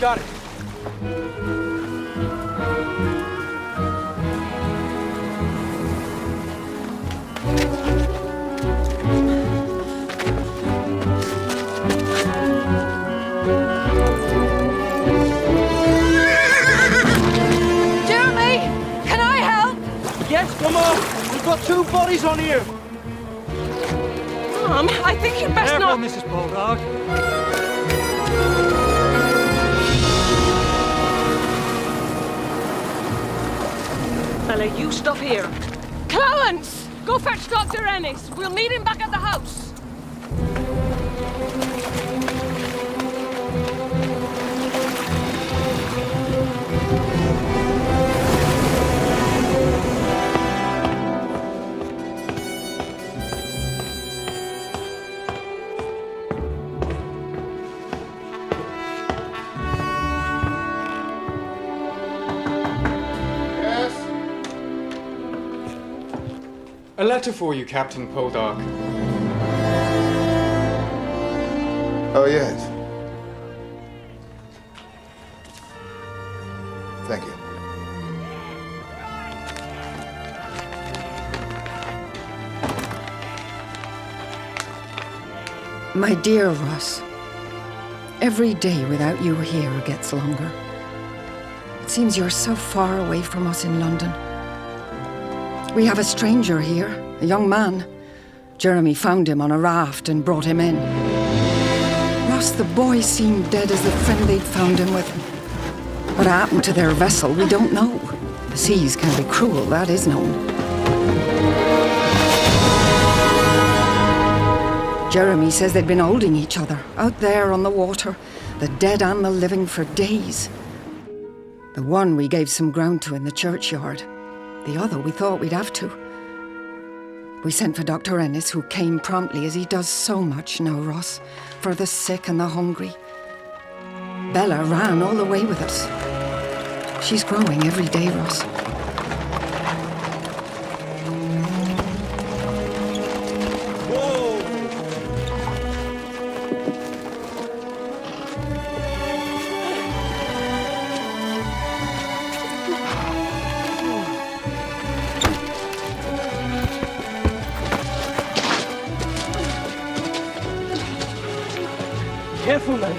Got it. Come on! We've got 2 bodies on here! Mom, I think you'd best Careful, not... Mrs. Poldark. Bella, you stop here. Clowance! Go fetch Dr. Ennis. We'll meet him back at the house. A letter for you, Captain Poldark. Oh, yes. Thank you. My dear Ross, every day without you here gets longer. It seems you're so far away from us in London. We have a stranger here, a young man. Jeremy found him on a raft and brought him in. Ross, the boy seemed dead as the friend they'd found him with. What happened to their vessel, we don't know. The seas can be cruel, that is known. Jeremy says they'd been holding each other, out there on the water, the dead and the living for days. The one we gave some ground to in the churchyard. The other we thought we'd have to. We sent for Dr. Ennis, who came promptly, as he does so much now, Ross, for the sick and the hungry. Bella ran all the way with us. She's growing every day, Ross. Careful, man.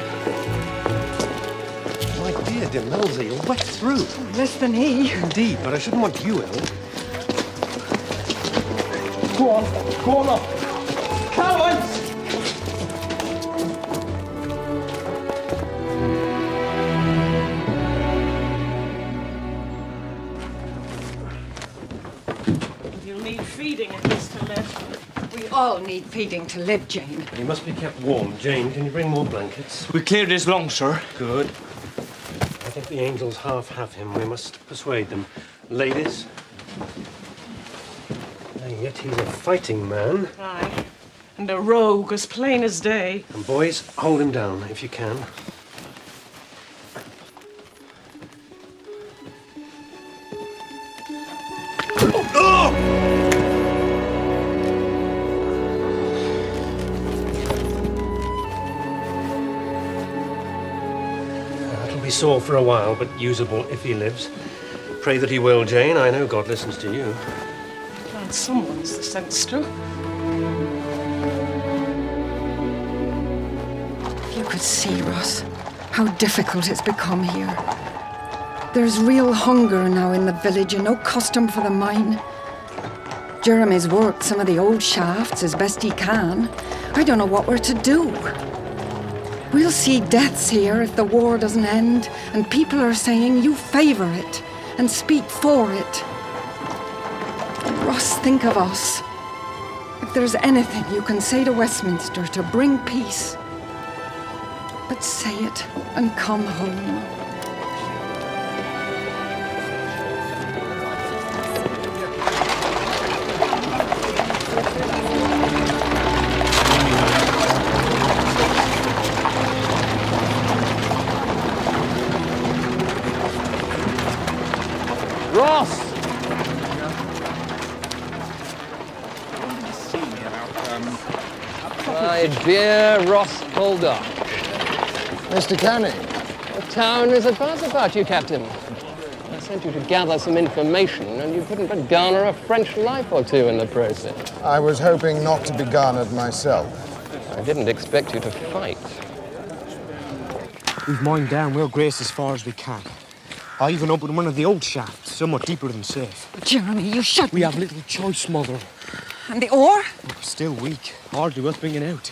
My dear Demelza, you're wet through. Less than he. Indeed, but I shouldn't want you ill. Go on up. Clowance! You'll need feeding at least to live. We all need feeding to live, Jane. You must be kept warm. Jane, can you bring more blankets? We cleared his lung, sir. Good. I think the angels half have him. We must persuade them. Ladies. And yet he's a fighting man. Aye. And a rogue as plain as day. And boys, hold him down if you can. Sore for a while, but usable if he lives. Pray that he will, Jane. I know God listens to you. Glad someone's the sense to. If you could see, Ross, how difficult it's become here. There's real hunger now in the village and no custom for the mine. Jeremy's worked some of the old shafts as best he can. I don't know what we're to do. We'll see deaths here if the war doesn't end, and people are saying you favour it and speak for it. Ross, think of us. If there's anything you can say to Westminster to bring peace, but say it and come home. Ross! My dear Ross Poldark. Mr. Canning. town is a buzz about you, Captain. I sent you to gather some information, and you couldn't but garner a French life or two in the process. I was hoping not to be garnered myself. I didn't expect you to fight. We've mined down Will Grace as far as we can. I even opened one of the old shafts, somewhat deeper than safe. Jeremy, you shut We me. have little choice, Mother. And the ore? Still weak. Hardly worth bringing out.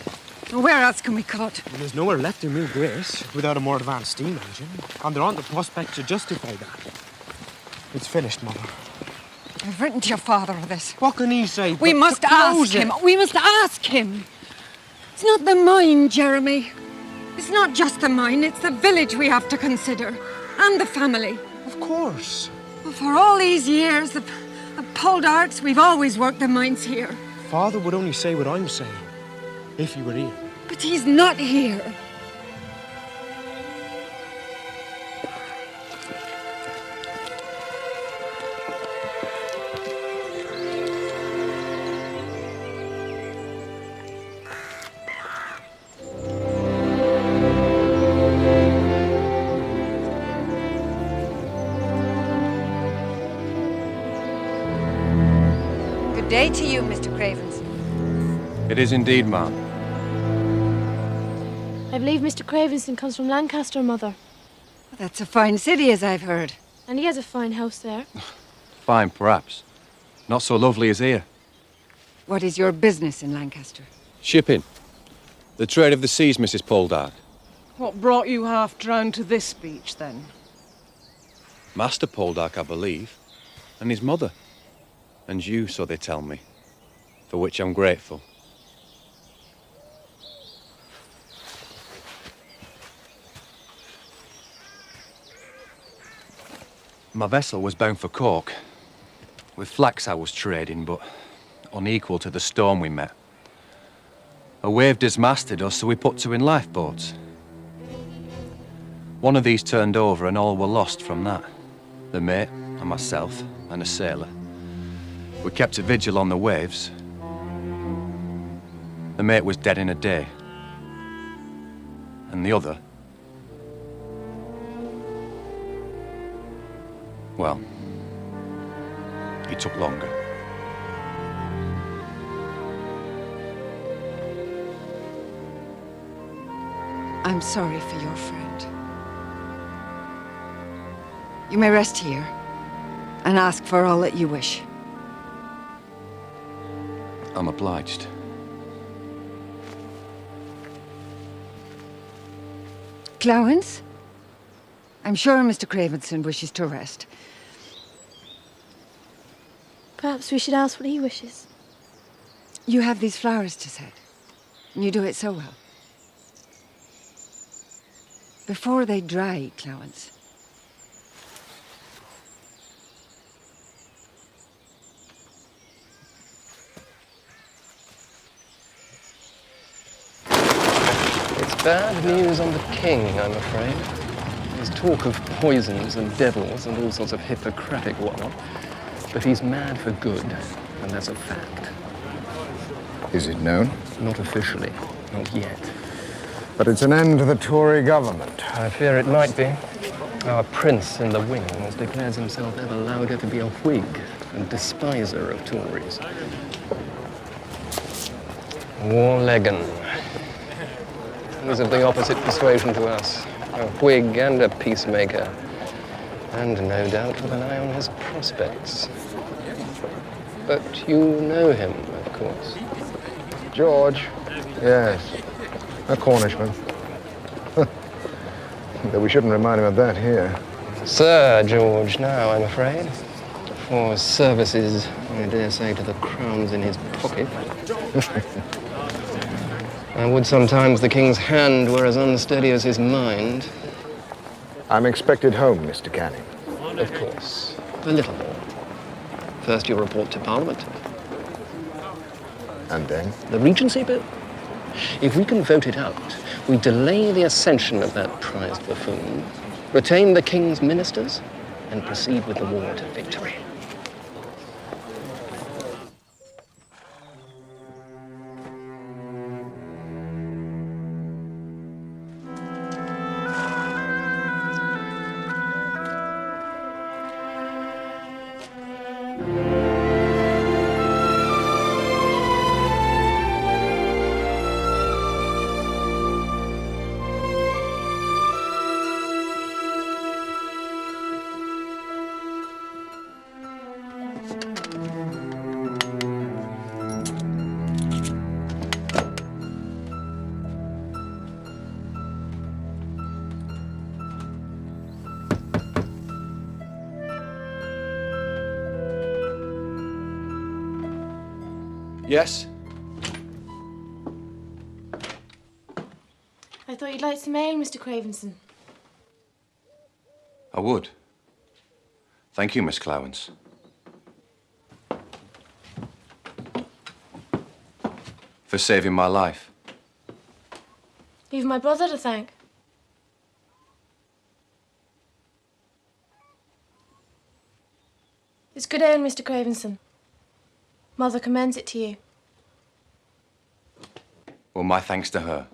Where else can we cut? And there's nowhere left in Will Grace without a more advanced steam engine. And there aren't the prospects to justify that. It's finished, Mother. I've written to your father of this. What can he say? We but must to close ask him. it? We must ask him. It's not the mine, Jeremy. It's not just the mine. It's the village we have to consider. And the family. Of course. Well, for all these years, the Poldarks, we've always worked the mines here. Father would only say what I'm saying. If he were here. But he's not here. Good day to you, Mr. Cravens. It is indeed, ma'am. I believe Mr. Cravenson comes from Lancaster, Mother. That's a fine city, as I've heard. And he has a fine house there. Fine, perhaps. Not so lovely as here. What is your business in Lancaster? Shipping. The trade of the seas, Mrs. Poldark. What brought you half drowned to this beach, then? Master Poldark, I believe. And his mother. And you, so they tell me. For which I'm grateful. My vessel was bound for Cork. With flax I was trading, but unequal to the storm we met. A wave dismasted us, so we put to in lifeboats. One of these turned over and all were lost from that. The mate, and myself, and a sailor. We kept a vigil on the waves. The mate was dead in a day. And the other... well, he took longer. I'm sorry for your friend. You may rest here and ask for all that you wish. I'm obliged. Clowance? I'm sure Mr. Cravenson wishes to rest. Perhaps we should ask what he wishes. You have these flowers to set, and you do it so well. Before they dry, Clowance. It's bad news on the king, I'm afraid. There's talk of poisons and devils and all sorts of Hippocratic whatnot. But he's mad for good, and that's a fact. Is it known? Not officially, not yet. But it's an end to the Tory government. I fear it might be. Our prince in the wings declares himself ever louder to be a Whig and despiser of Tories. Warleggan. He's of the opposite persuasion to us. A Whig and a peacemaker. And no doubt with an eye on his prospects. But you know him, of course. George? Yes. A Cornishman. Though we shouldn't remind him of that here. Sir George now, I'm afraid. For services, I dare say, to the crowns in his pocket. I would sometimes the king's hand were as unsteady as his mind. I'm expected home, Mr. Canning. Of course. A little more. First you'll report to Parliament. And then? The Regency Bill. If we can vote it out, we delay the ascension of that prized buffoon, retain the king's ministers, and proceed with the war to victory. Yes? I thought you'd like some ale, Mr. Cravenson. I would. Thank you, Miss Clowance. For saving my life. You've my brother to thank. It's good ale, Mr. Cravenson. Mother commends it to you. Well, my thanks to her.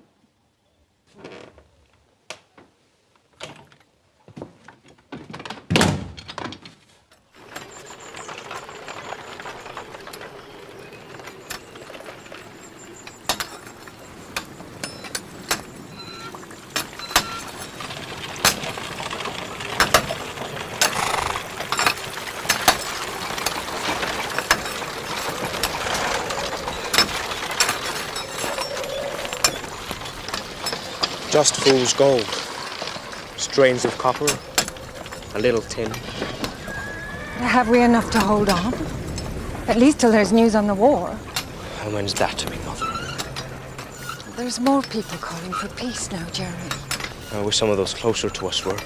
Just fool's gold. Strains of copper. A little tin. Have we enough to hold on? At least till there's news on the war. And when's that to be, Mother? There's more people calling for peace now, Jeremy. I wish some of those closer to us were.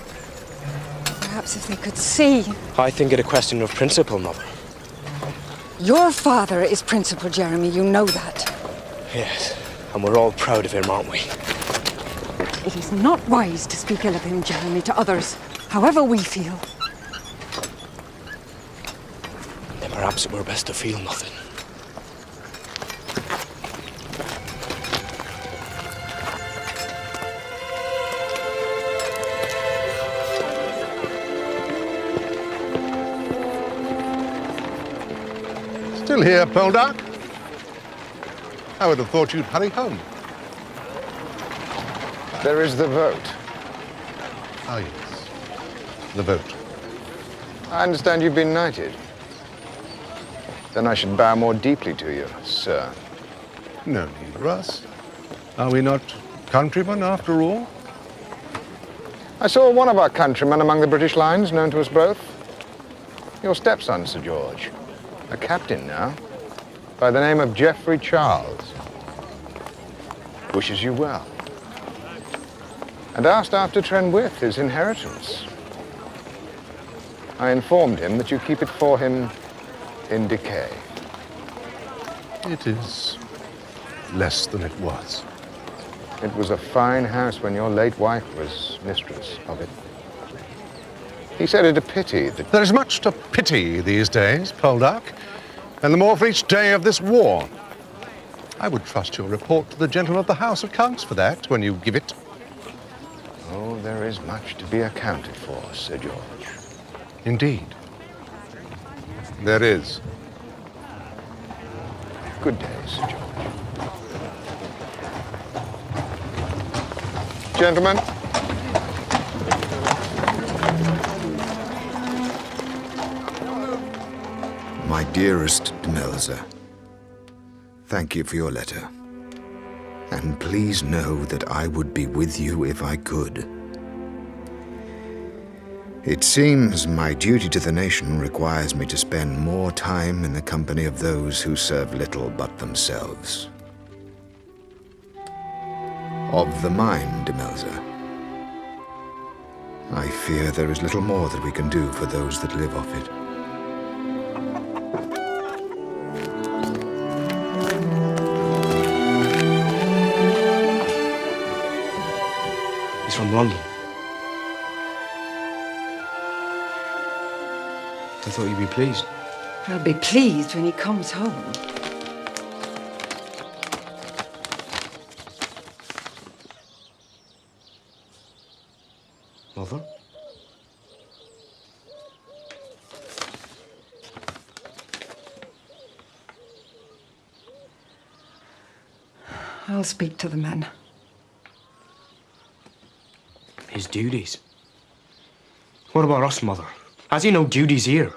Perhaps if they could see. I think it a question of principle, Mother. Your father is Principal Jeremy, you know that. Yes, and we're all proud of him, aren't we? It is not wise to speak ill of him, Jeremy, to others, however we feel. Then perhaps it were best to feel nothing. Still here, Poldark? I would have thought you'd hurry home. There is the vote. Ah, yes. The vote. I understand you've been knighted. Then I should bow more deeply to you, sir. No need for us. Are we not countrymen, after all? I saw one of our countrymen among the British lines, known to us both. Your stepson, Sir George. A captain now, by the name of Geoffrey Charles. Wishes you well. And asked after Trenwith, his inheritance. I informed him that you keep it for him in decay. It is less than it was. It was a fine house when your late wife was mistress of it. He said it a pity that... There is much to pity these days, Poldark, and the more for each day of this war. I would trust your report to the gentleman of the House of Counts for that, when you give it. Oh, there is much to be accounted for, Sir George. Indeed. There is. Good day, Sir George. Gentlemen. My dearest Demelza, thank you for your letter. And please know that I would be with you if I could. It seems my duty to the nation requires me to spend more time in the company of those who serve little but themselves. Of the mind, Demelza, I fear there is little more that we can do for those that live off it. He's from London. I thought you'd be pleased. I'll be pleased when he comes home. Mother? I'll speak to the men. His duties? What about us, Mother? Has he no duties here?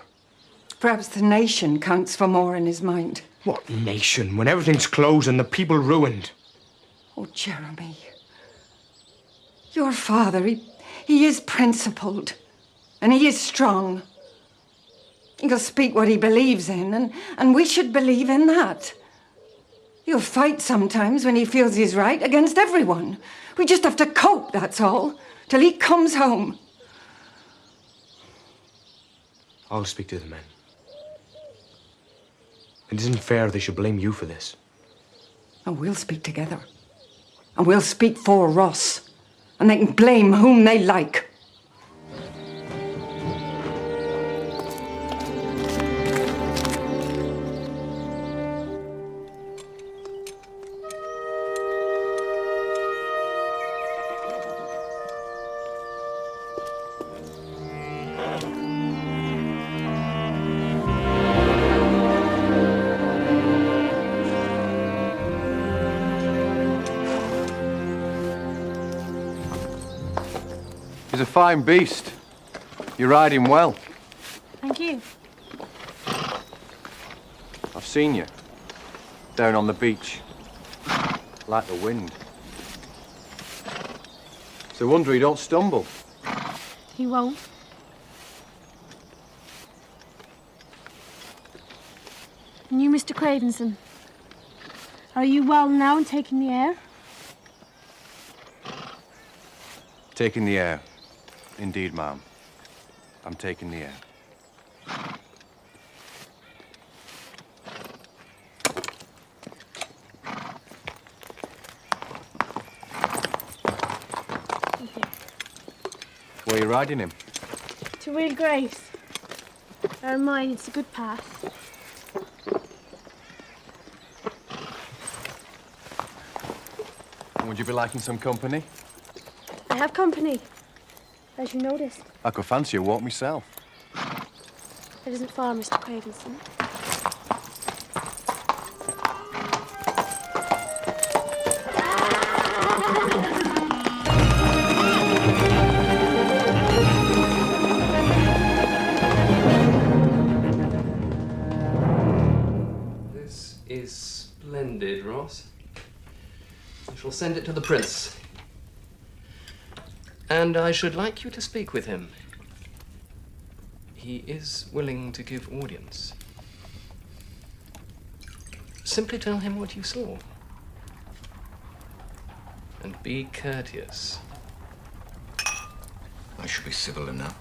Perhaps the nation counts for more in his mind. What nation, when everything's closed and the people ruined? Oh, Jeremy. Your father, he is principled. And he is strong. He'll speak what he believes in, and we should believe in that. He'll fight sometimes when he feels he's right against everyone. We just have to cope, that's all, till he comes home. I'll speak to the men. It isn't fair they should blame you for this. And we'll speak together. And we'll speak for Ross. And they can blame whom they like. He's a fine beast. You ride him well. Thank you. I've seen you. Down on the beach. Like the wind. It's a wonder he don't stumble. He won't. And you, Mr. Cravenson, are you well now and taking the air? Taking the air. Indeed, ma'am. I'm taking the air. Where are you riding him? To Real Grace. Bear in mind, it's a good path. And would you be liking some company? I have company, as you noticed. I could fancy a walk myself. It isn't far, Mr. Cravenson. This is splendid, Ross. I shall send it to the Prince. And I should like you to speak with him. He is willing to give audience. Simply tell him what you saw. And be courteous. I should be civil enough.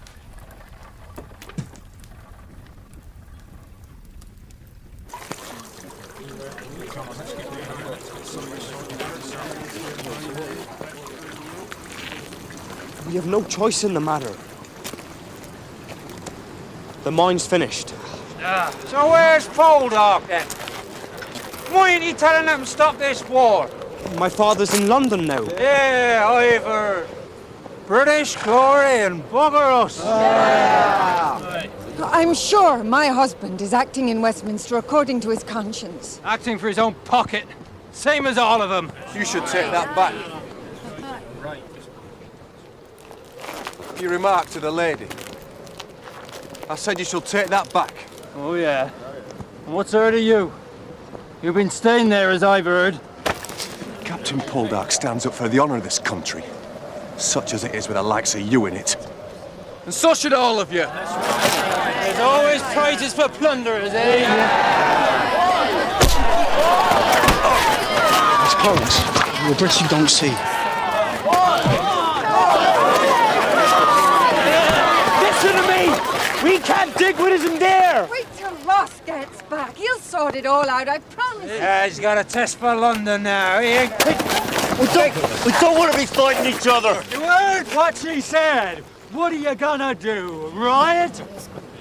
We have no choice in the matter. The mine's finished. So where's Poldark then? Why ain't he telling them to stop this war? My father's in London now. Yeah, I've heard. British glory and bugger us. I'm sure my husband is acting in Westminster according to his conscience. Acting for his own pocket. Same as all of them. You should take that back. You remarked to the lady. I said you shall take that back. Oh, yeah. And what's heard of you? You've been staying there, as I've heard. Captain Poldark stands up for the honour of this country, such as it is with the likes of you in it. And so should all of you. There's always prizes for plunderers, eh? It's close. The Brits you don't see. Listen to me! We can't dig what isn't there! Wait till Ross gets back. He'll sort it all out, I promise you. Yeah, he's got a test for London now. He ain't... We don't want to be fighting each other. You heard what she said. What are you gonna do? Riot?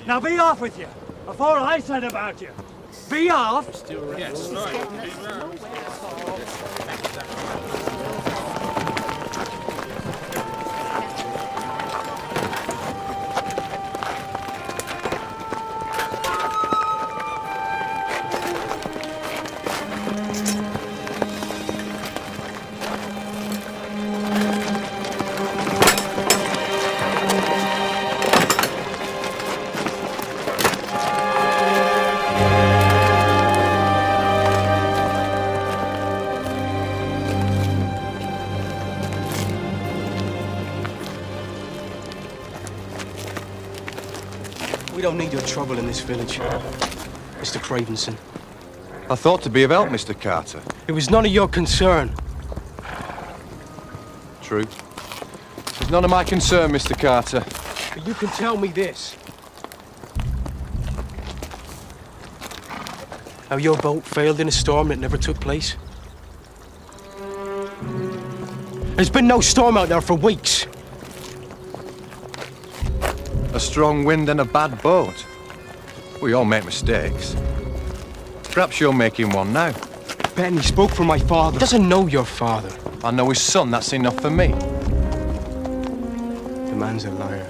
Now be off with you, before I said about you. Be off. Yes, don't need your trouble in this village, Mr. Cravenson. I thought to be of help, Mr. Carter. It was none of your concern. True. It's none of my concern, Mr. Carter. But you can tell me this. How your boat failed in a storm that never took place? There's been no storm out there for weeks. A strong wind and a bad boat. We all make mistakes. Perhaps you're making one now. Ben, he spoke for my father. He doesn't know your father. I know his son, that's enough for me. The man's a liar.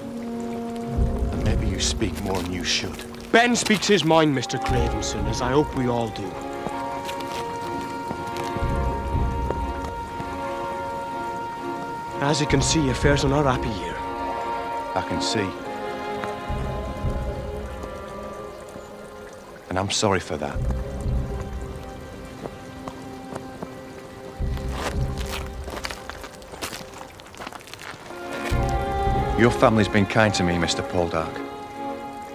And maybe you speak more than you should. Ben speaks his mind, Mr. Cravenson, as I hope we all do. As you can see, affairs are not happy here. I can see. And I'm sorry for that. Your family's been kind to me, Mr. Poldark.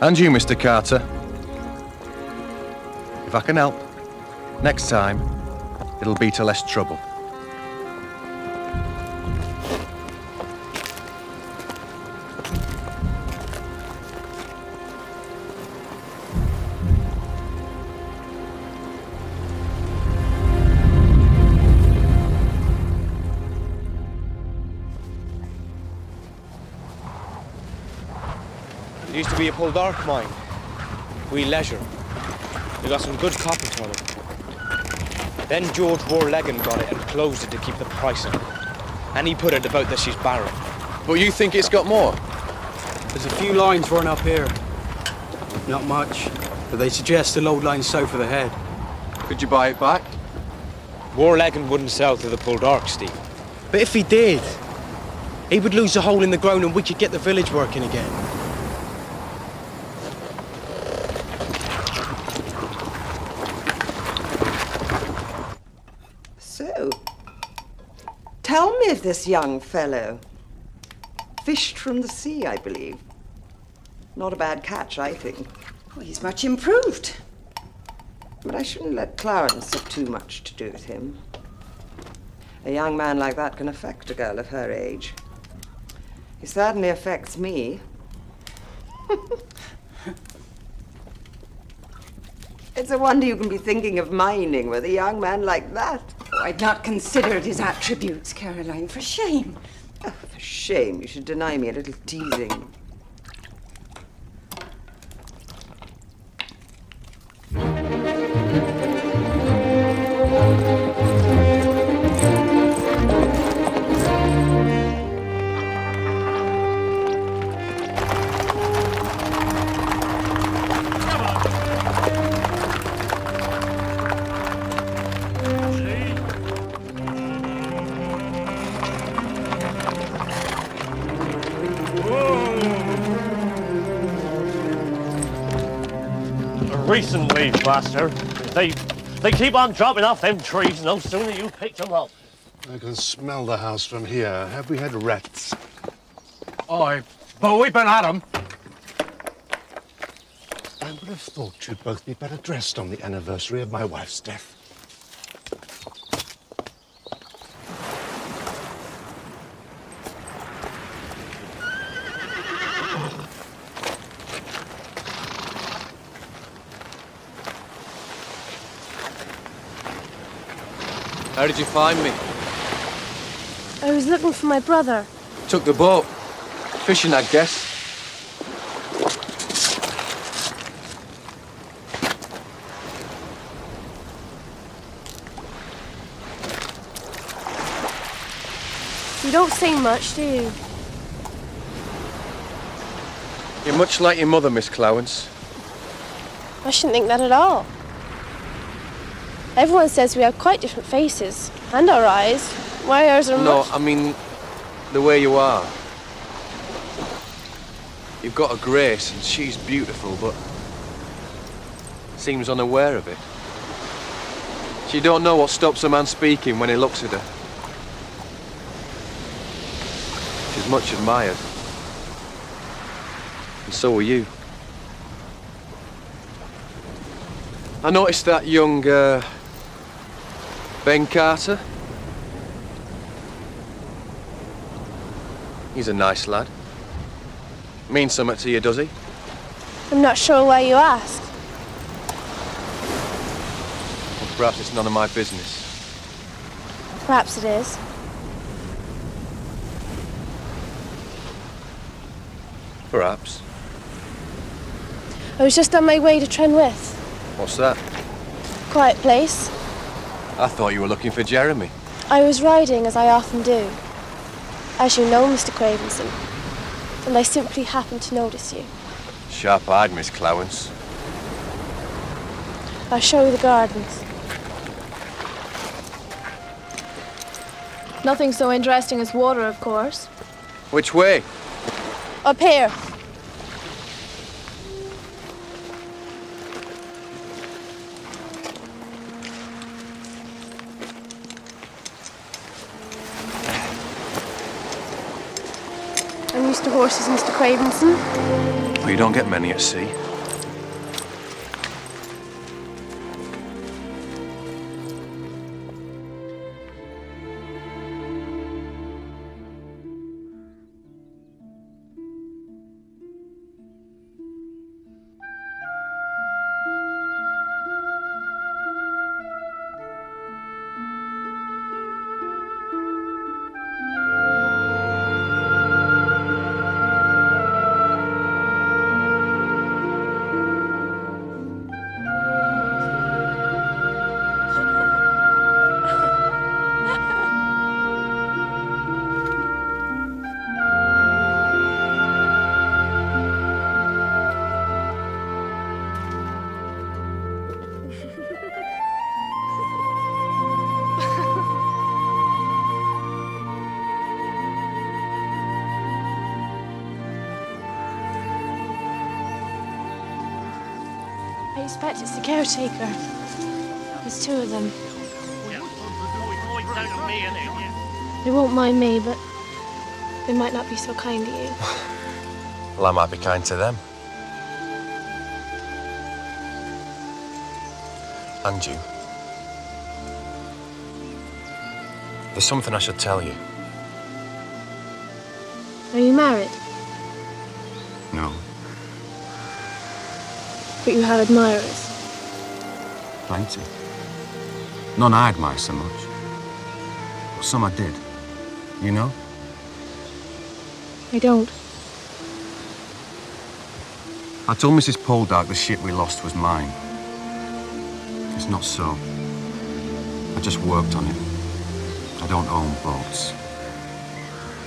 And you, Mr. Carter. If I can help, next time, it'll be to less trouble. It used to be a Poldark mine. We leisure. We got some good copper from it. Then George Warleggan got it and closed it to keep the price up. And he put it about this year's barrel. But you think it's got more? There's a few lines run up here. Not much, but they suggest the load line south of the head. Could you buy it back? Warleggan wouldn't sell to the Poldarks, Steve. But if he did, he would lose a hole in the ground and we could get the village working again. So, tell me of this young fellow. Fished from the sea, I believe. Not a bad catch, I think. Oh, he's much improved. But I shouldn't let Clowance have too much to do with him. A young man like that can affect a girl of her age. He certainly affects me. It's a wonder you can be thinking of mining with a young man like that. Oh, I'd not considered his attributes, Caroline. For shame. Oh, for shame. You should deny me a little teasing. Recently, Master, they keep on dropping off them trees no sooner you pick them up. I can smell the house from here. Have we had rats? Aye, but we've been at them. I would have thought you'd both be better dressed on the anniversary of my wife's death. How did you find me? I was looking for my brother. Took the boat. Fishing, I guess. You don't say much, do you? You're much like your mother, Miss Clowance. I shouldn't think that at all. Everyone says we have quite different faces. And our eyes. Why ours are No, much... I mean, the way you are. You've got a grace, and she's beautiful, but seems unaware of it. She don't know what stops a man speaking when he looks at her. She's much admired. And so are you. I noticed that young, Ben Carter. He's a nice lad. Means something to you, does he? I'm not sure why you ask. Well, perhaps it's none of my business. Perhaps it is. Perhaps. I was just on my way to Trenwith. What's that? Quiet place. I thought you were looking for Jeremy. I was riding, as I often do. As you know, Mr. Cravenson. And I simply happened to notice you. Sharp-eyed, Miss Clowance. I'll show you the gardens. Nothing so interesting as water, of course. Which way? Up here. I'm used to horses, Mr. Cravenson. Well, you don't get many at sea. I expect it's the caretaker. There's two of them. They won't mind me, but they might not be so kind to you. Well, I might be kind to them. And you. There's something I should tell you. Are you married? No. But you have admirers. Plenty. None I admire so much. But some I did. You know? I don't. I told Mrs. Poldark the ship we lost was mine. It's not so. I just worked on it. I don't own boats.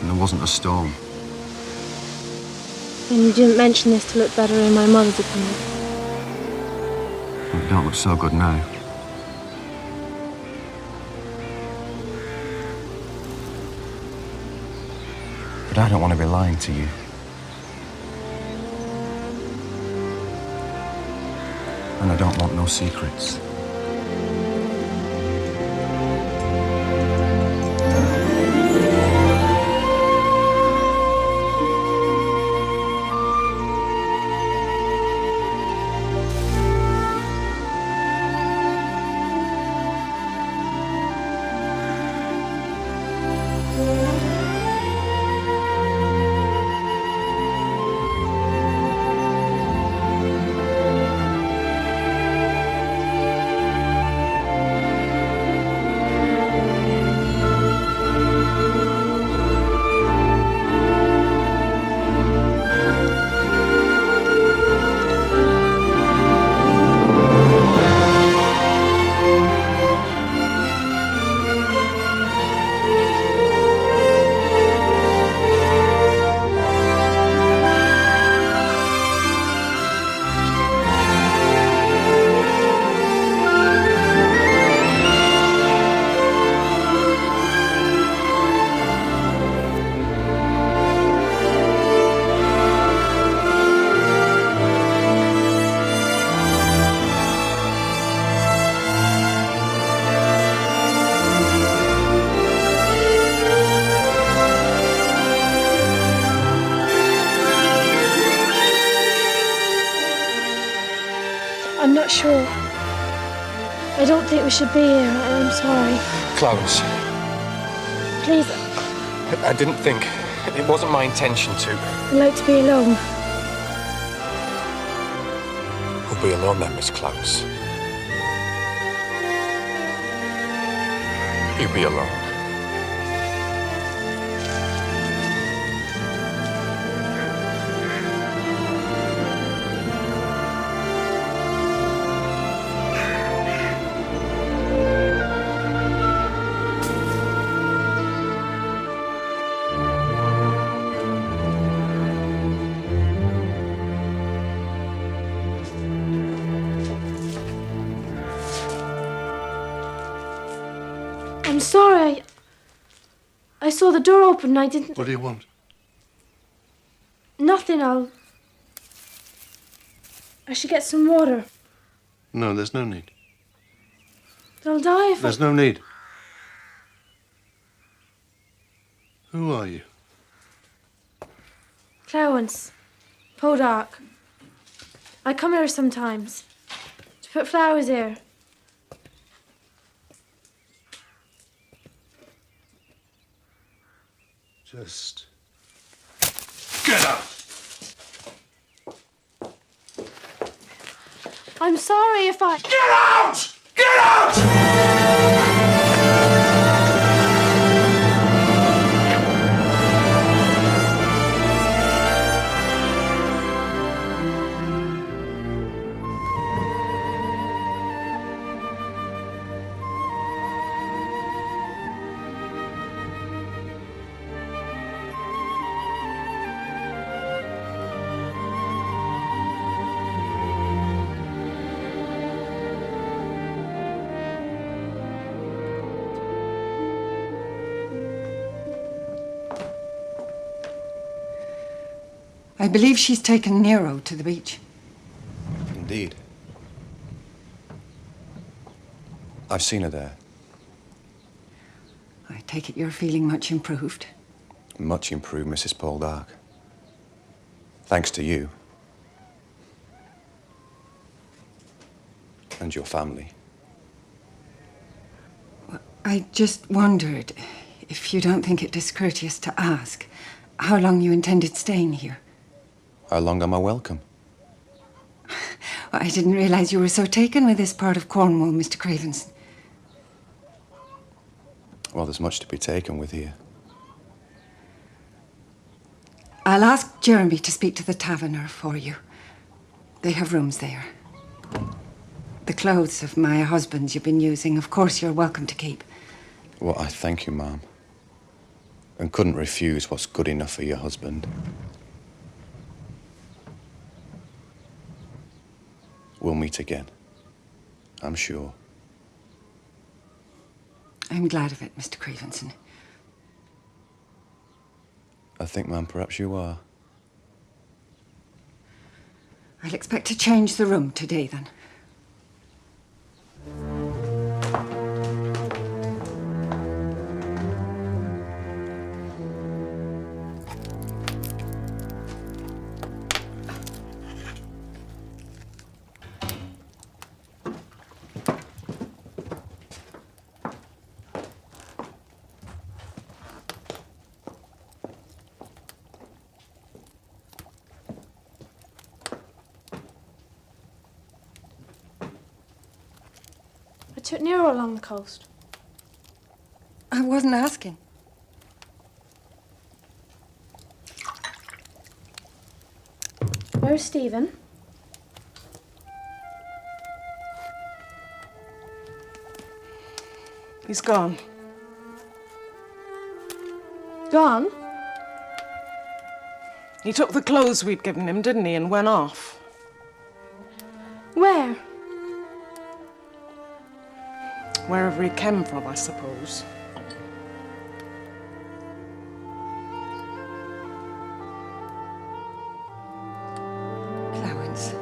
And there wasn't a storm. And you didn't mention this to look better in my mother's opinion. It don't look so good now. But I don't want to be lying to you. And I don't want no secrets. I'm not sure I don't think we should be here. I'm sorry. Clowance, Please, I didn't think. It wasn't my intention to. I'd like to be alone. We'll be alone then, Miss Clowance. You be alone. I'm sorry. I saw the door open and I didn't... What do you want? Nothing, I should get some water. No, there's no need. I'll die if There's no need. Who are you? Clowance. Poldark. I come here sometimes. To put flowers here. Just get out! I'm sorry if I... Get out! Get out! I believe she's taken Nero to the beach. Indeed. I've seen her there. I take it you're feeling much improved. Much improved, Mrs. Poldark. Thanks to you. And your family. I just wondered if you don't think it discourteous to ask how long you intended staying here. How long am I welcome? I didn't realize you were so taken with this part of Cornwall, Mr. Cravenson. Well, there's much to be taken with here. I'll ask Jeremy to speak to the taverner for you. They have rooms there. The clothes of my husband's you've been using, of course you're welcome to keep. Well, I thank you, ma'am. And couldn't refuse what's good enough for your husband. We'll meet again, I'm sure. I'm glad of it, Mr. Cravenson. I think, ma'am, perhaps you are. I'll expect to change the room today, then. I took Nero along the coast. I wasn't asking. Where's Stephen? He's gone. Gone? He took the clothes we'd given him, didn't he, and went off. Where? Wherever he came from, I suppose. Clowance.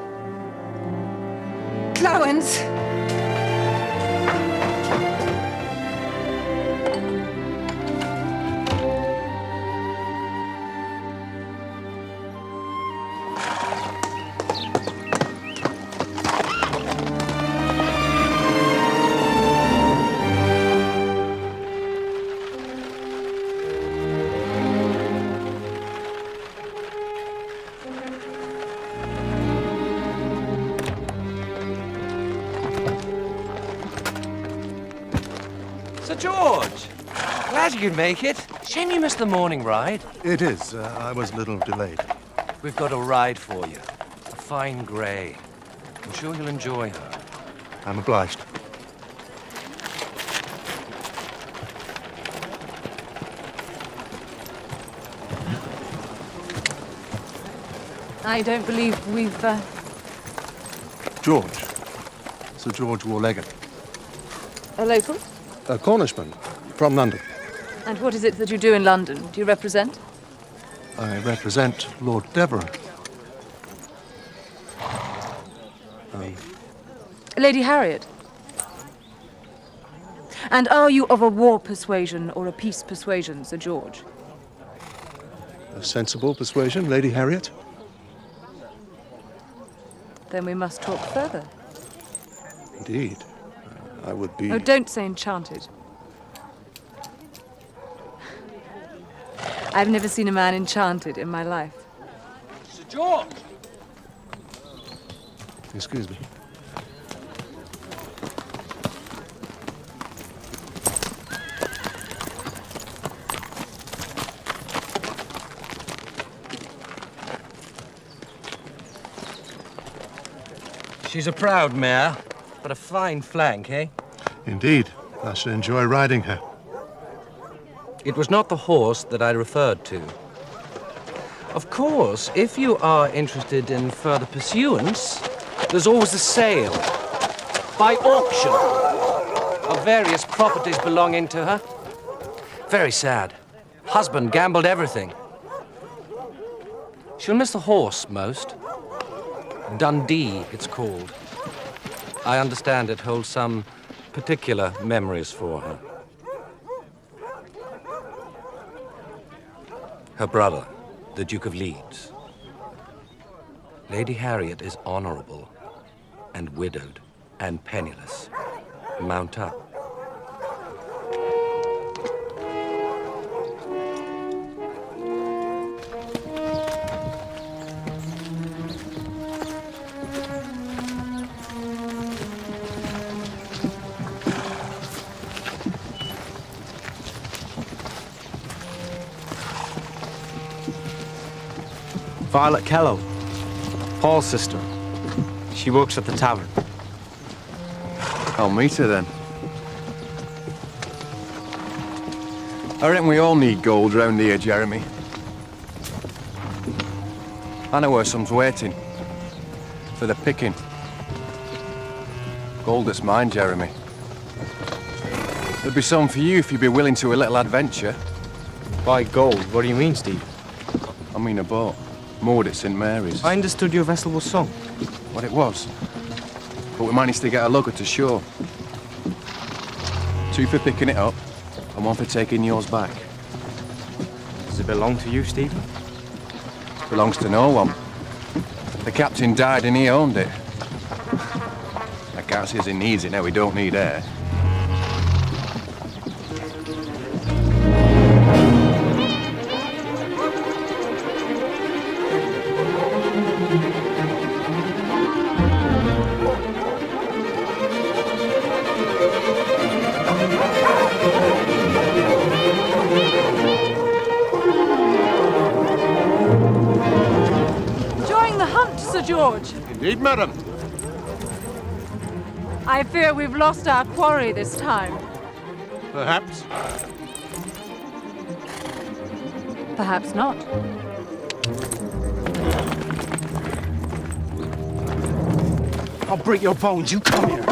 Clowance! George! Glad you could make it. Shame you missed the morning ride. It is. I was a little delayed. We've got a ride for you. A fine grey. I'm sure you'll enjoy her. I'm obliged. I don't believe we've, George. Sir George Warleggan. a local? A Cornishman from London. And what is it that you do in London? Do you represent? I represent Lord Devereux. Lady Harriet? And are you of a war persuasion or a peace persuasion, Sir George? A sensible persuasion, Lady Harriet. Then we must talk further. Indeed. I would be... Oh, don't say enchanted. I've never seen a man enchanted in my life. Sir George! Excuse me. She's a proud mare, but a fine flank, eh? Indeed. I shall enjoy riding her. It was not the horse that I referred to. Of course, if you are interested in further pursuance, there's always a sale, by auction, of various properties belonging to her. Very sad. Husband gambled everything. She'll miss the horse most. Dundee, it's called. I understand it holds some particular memories for her. Her brother, the Duke of Leeds. Lady Harriet is honorable and widowed and penniless. Mount up. Violet Kello, Paul's sister. She works at the tavern. I'll meet her then. I reckon we all need gold round here, Jeremy. I know where some's waiting. For the picking. Gold that's mine, Jeremy. There'd be some for you if you'd be willing to a little adventure. By gold, what do you mean, Steve? I mean a boat. Moored at St. Mary's. I understood your vessel was sunk. What it was. But we managed to get a lugger to shore. 2 for picking it up, and 1 for taking yours back. Does it belong to you, Stephen? Belongs to no one. The captain died and he owned it. I can't see as he needs it now, he don't need air. George. Indeed, madam. I fear we've lost our quarry this time. Perhaps. Perhaps not. I'll break your bones. You come here.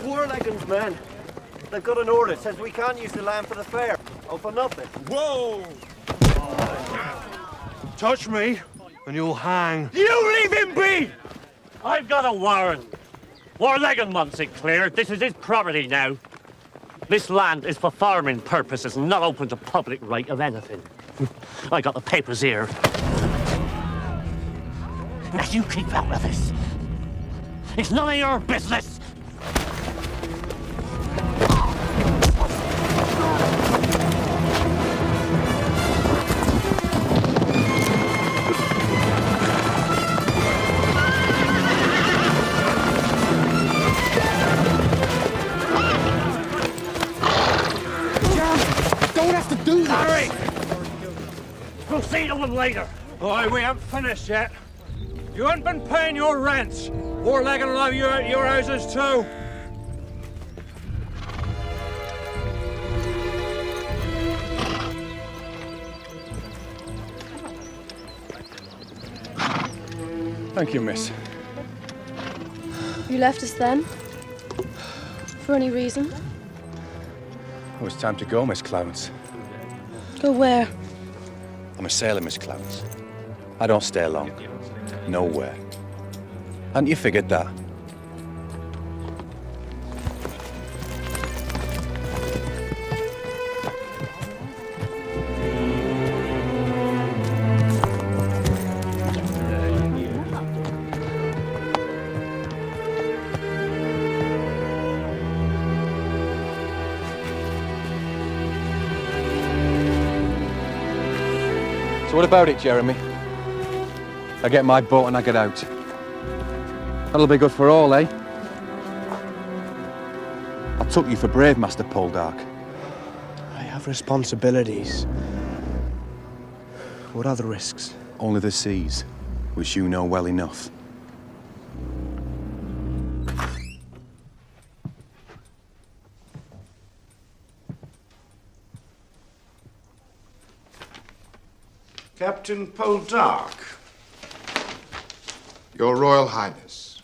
Warleggan's men. They've got an order that says we can't use the land for the fair. Oh, for nothing. Whoa! Touch me, and you'll hang. You leave him be! I've got a warrant. Warleggan wants it cleared. This is his property now. This land is for farming purposes, not open to public right of anything. I got the papers here. Now you keep out of this. It's none of your business. later. Boy, we haven't finished yet. You haven't been paying your rents. Warleggan will have you at your houses too. Thank you, miss. You left us then? For any reason? It was time to go, Miss Clowance. Go where? I'm a sailor, Miss Clowance. I don't stay long. Nowhere. Hadn't you figured that? So what about it, Jeremy? I get my boat and I get out. That'll be good for all, eh? I took you for brave, Master Poldark. I have responsibilities. What are the risks? Only the seas, which you know well enough. Captain Poldark. Your Royal Highness.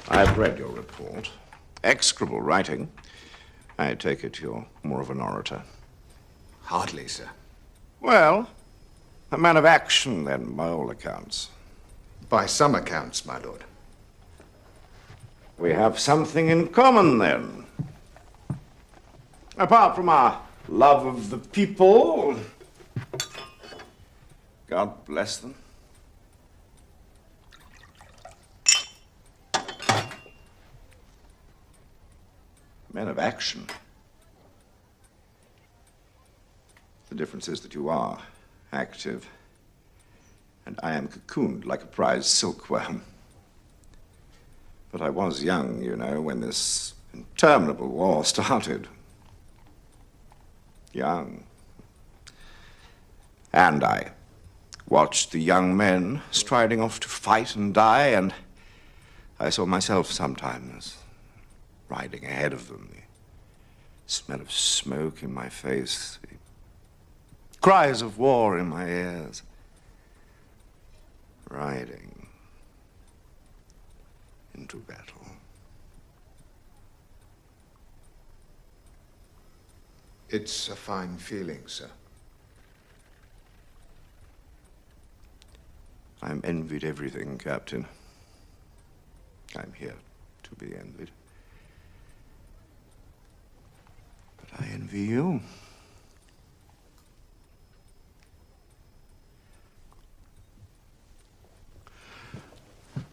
I've read your report. Execrable writing. I take it you're more of an orator. Hardly, sir. Well, a man of action, then, by all accounts. By some accounts, my lord. We have something in common, then. Apart from our love of the people, God bless them. Men of action. The difference is that you are active, and I am cocooned like a prize silkworm. But I was young, you know, when this interminable war started. Young. And I watched the young men striding off to fight and die, and I saw myself sometimes riding ahead of them. The smell of smoke in my face, the cries of war in my ears. Riding into battle. It's a fine feeling, sir. I'm envied everything, Captain. I'm here to be envied. But I envy you.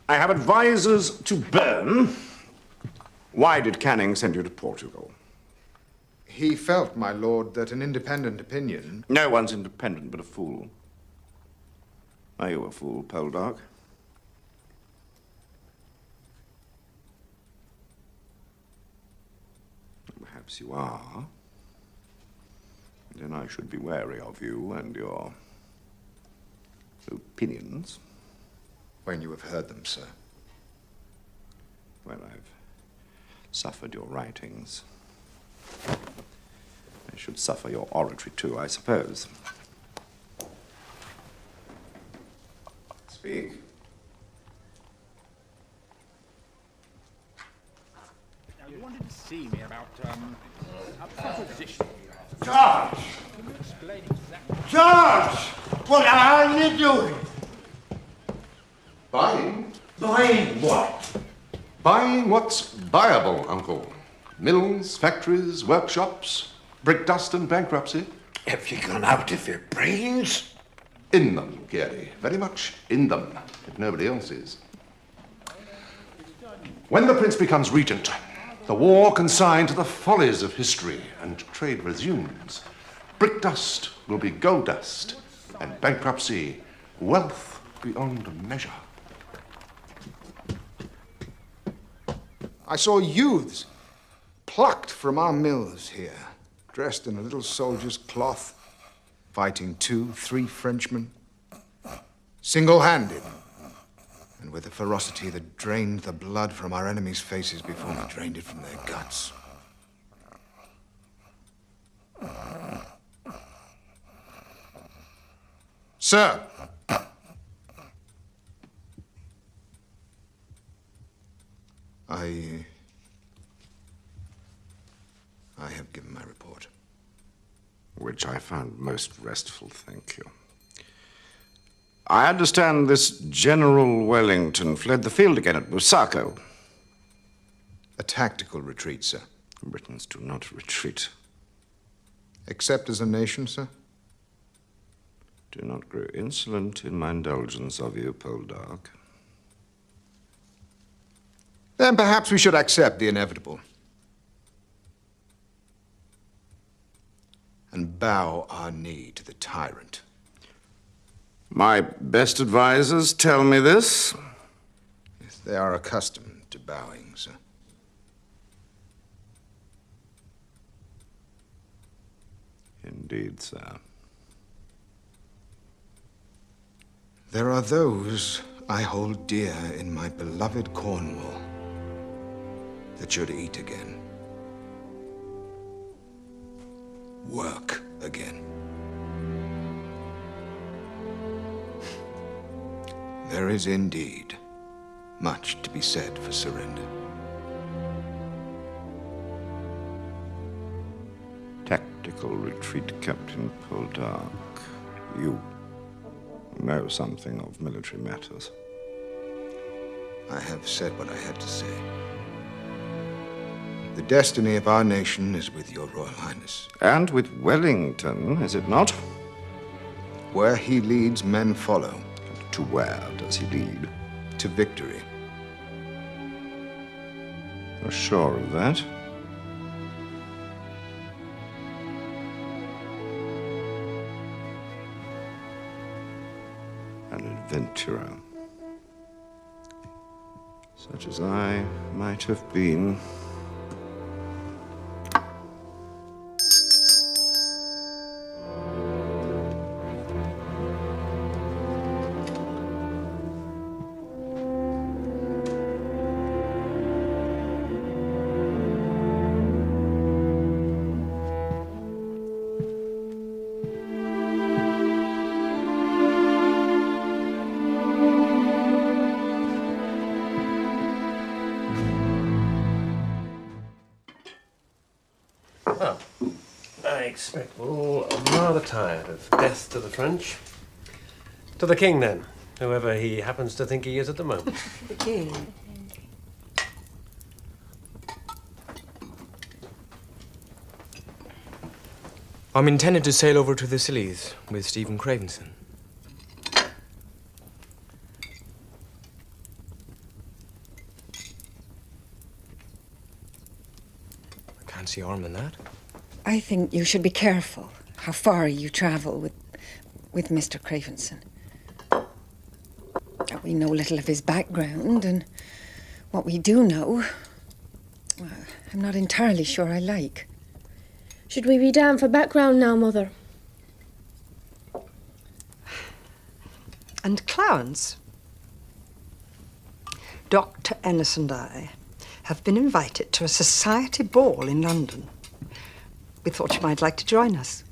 I have advisors to Bern. Why did Canning send you to Portugal? He felt, my lord, that an independent opinion... No one's independent but a fool. Are you a fool, Poldark? Perhaps you are. Then I should be wary of you and your opinions. When you have heard them, sir. Well, I've suffered your writings. I should suffer your oratory, too, I suppose. Speak. Now, you wanted to see me about, a proposition. George! George! What are you doing? Buying? Buying what? Buying what's buyable, Uncle. Mills, factories, workshops, brick dust and bankruptcy. Have you gone out of your brains? In them, Gary. Very much in them, if nobody else is. When the prince becomes regent, the war consigned to the follies of history and trade resumes. Brick dust will be gold dust, and bankruptcy wealth beyond measure. I saw youths plucked from our mills here, dressed in a little soldier's cloth, fighting 2, 3 Frenchmen, single-handed, and with a ferocity that drained the blood from our enemies' faces before we drained it from their guts. Sir! I have given my report. Which I found most restful, thank you. I understand this General Wellington fled the field again at Busako. A tactical retreat, sir. Britons do not retreat. Except as a nation, sir? Do not grow insolent in my indulgence of you, Poldark. Then perhaps we should accept the inevitable. And bow our knee to the tyrant. My best advisors tell me this. Yes, they are accustomed to bowing, sir. Indeed, sir. There are those I hold dear in my beloved Cornwall that should eat again. Work again. There is indeed much to be said for surrender. Tactical retreat, Captain Poldark. You know something of military matters. I have said what I had to say. The destiny of our nation is with your Royal Highness. And with Wellington, is it not? Where he leads, men follow. To where does he lead? To victory. You're sure of that? An adventurer, such as I might have been. Well, I expect we're all rather tired of death to the French. To the king, then, whoever he happens to think he is at the moment. The king. I'm intending to sail over to the Scillies with Stephen Cravenson. I can't see harm in that. I think you should be careful how far you travel with Mr. Cravenson. We know little of his background, and what we do know, well, I'm not entirely sure I like. Should we be down for background now, Mother? And Clowance, Dr. Ennis and I have been invited to a society ball in London. We thought you might like to join us.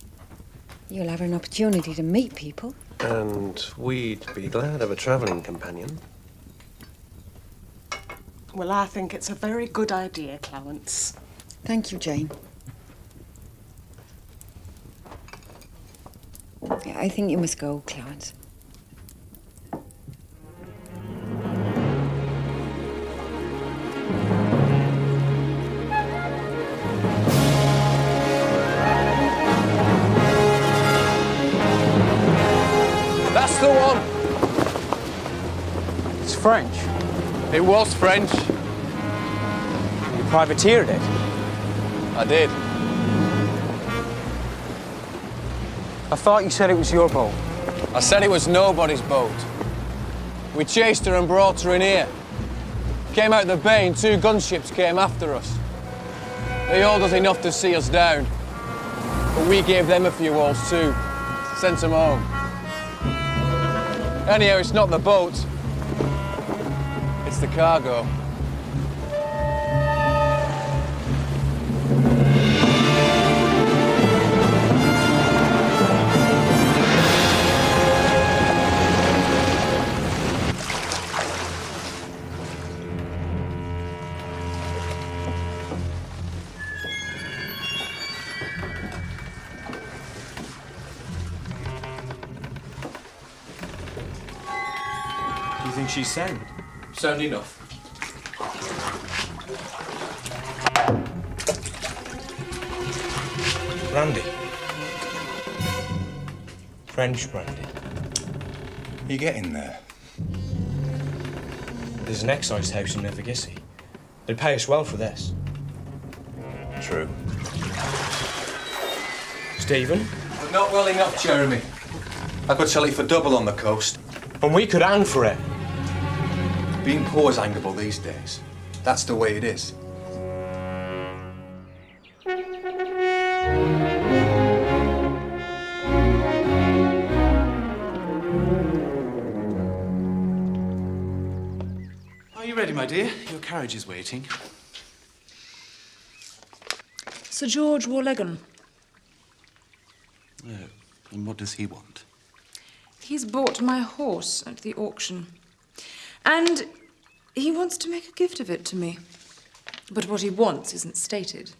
You'll have an opportunity to meet people. And we'd be glad of a travelling companion. Well, I think it's a very good idea, Clowance. Thank you, Jane. Yeah, I think you must go, Clowance. That's the one. It's French. It was French. You privateered it? I did. I thought you said it was your boat. I said it was nobody's boat. We chased her and brought her in here. Came out the bay and 2 gunships came after us. They hauled us enough to see us down. But we gave them a few hauls too. Sent them home. Anyhow, it's not the boat. It's the cargo. She's sound. Sound enough. Brandy. French brandy. You getting there? There's an excise house in Nevergissey. They'd pay us well for this. True. Stephen? But not well enough, Jeremy. I could sell it for double on the coast. And we could hang for it. Being poor is hangable these days. That's the way it is. Are you ready, my dear? Your carriage is waiting. Sir George Warleggan. Oh, and what does he want? He's bought my horse at the auction. And he wants to make a gift of it to me. But what he wants isn't stated.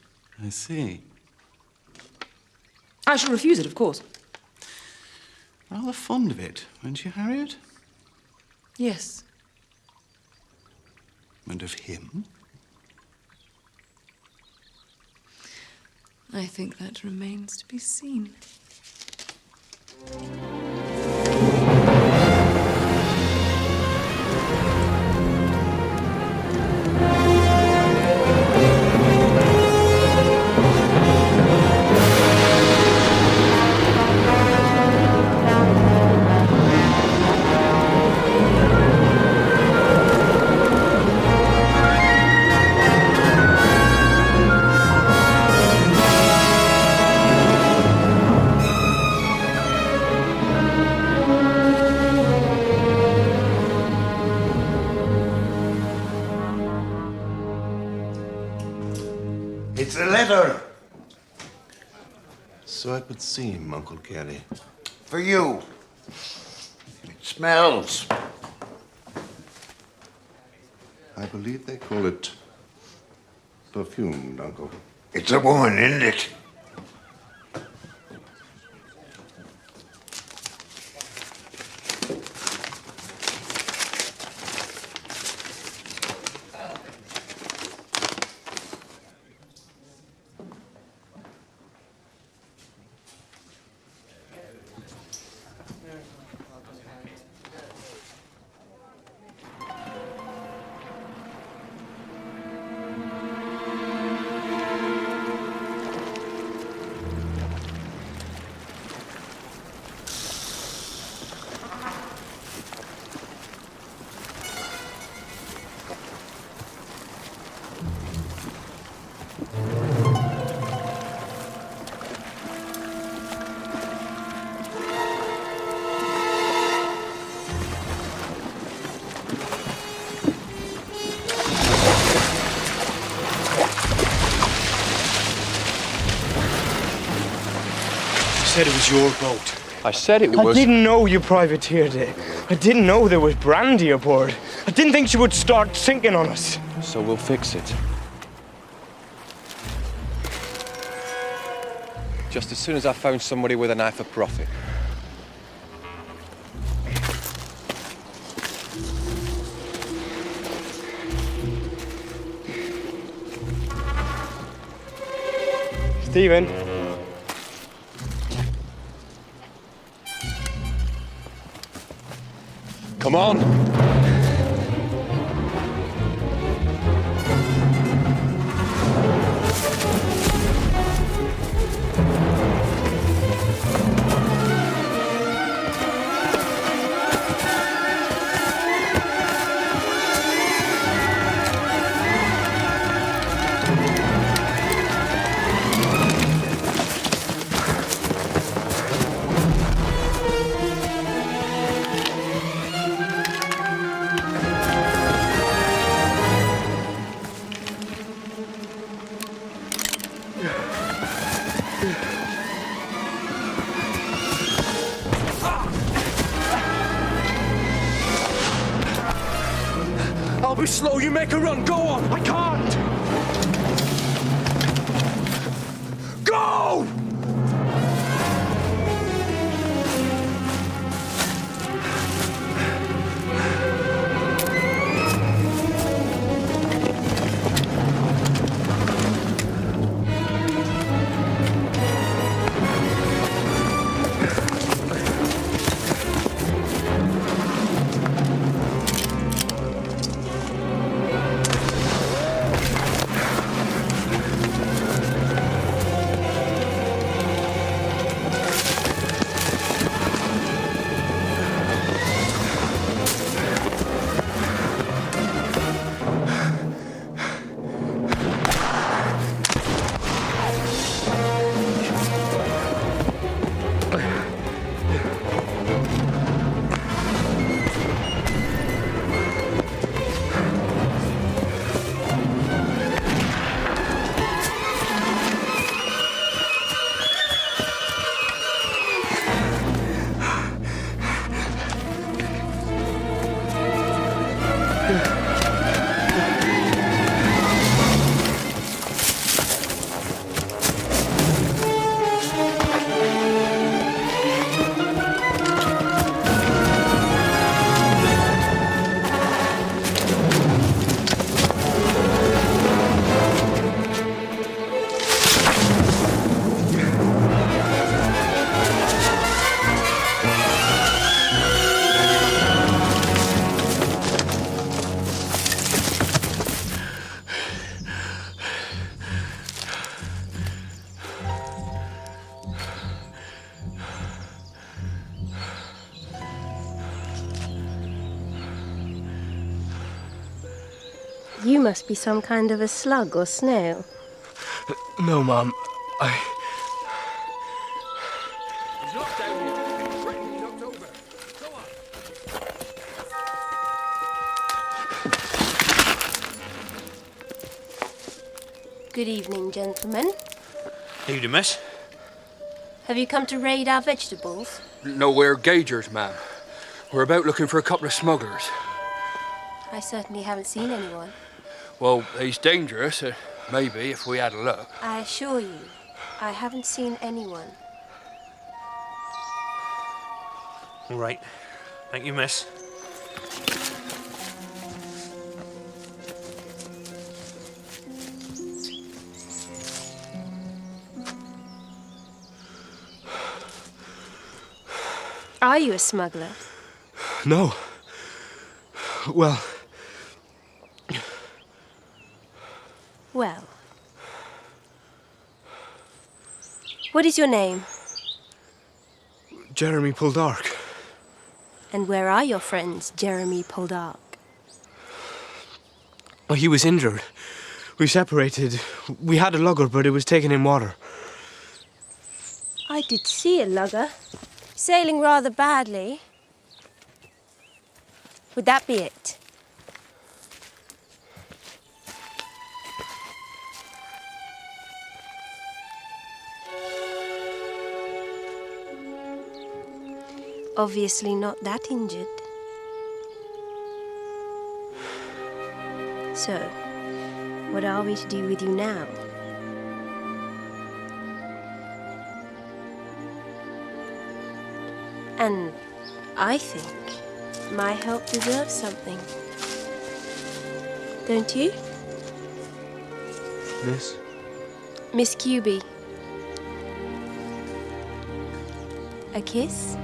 I see. I shall refuse it, of course. Rather fond of it, weren't you, Harriet? Yes. And of him? I think that remains to be seen. It's a letter. So it would seem, Uncle Carey. For you. It smells. I believe they call it perfumed, Uncle. It's a woman, isn't it? Said it was your boat. I said it was. I didn't know you privateered it. I didn't know there was brandy aboard. I didn't think she would start sinking on us. So we'll fix it. Just as soon as I found somebody with an eye for profit. Stephen. Come on. be slow, you make a run. Go on. I can't. Go! You must be some kind of a slug or snail. No, Mum. He's locked down here. He's knocked over. Go on. Good evening, gentlemen. Evening, miss. Have you come to raid our vegetables? No, we're gaugers, ma'am. We're about looking for a couple of smugglers. I certainly haven't seen anyone. Well, he's dangerous. Maybe, if we had a look. I assure you, I haven't seen anyone. All right. Thank you, miss. Are you a smuggler? No. Well... Well. What is your name? Jeremy Poldark. And where are your friends, Jeremy Poldark? Oh, he was injured. We separated. We had a lugger, but it was taken in water. I did see a lugger, sailing rather badly. Would that be it? Obviously not that injured. So, what are we to do with you now? And I think my help deserves something. Don't you? Miss? Miss QB. A kiss?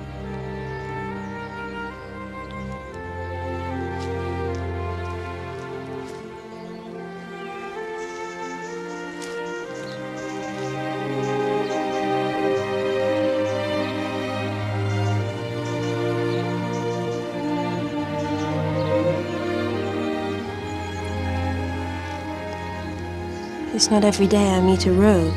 It's not every day I meet a rogue.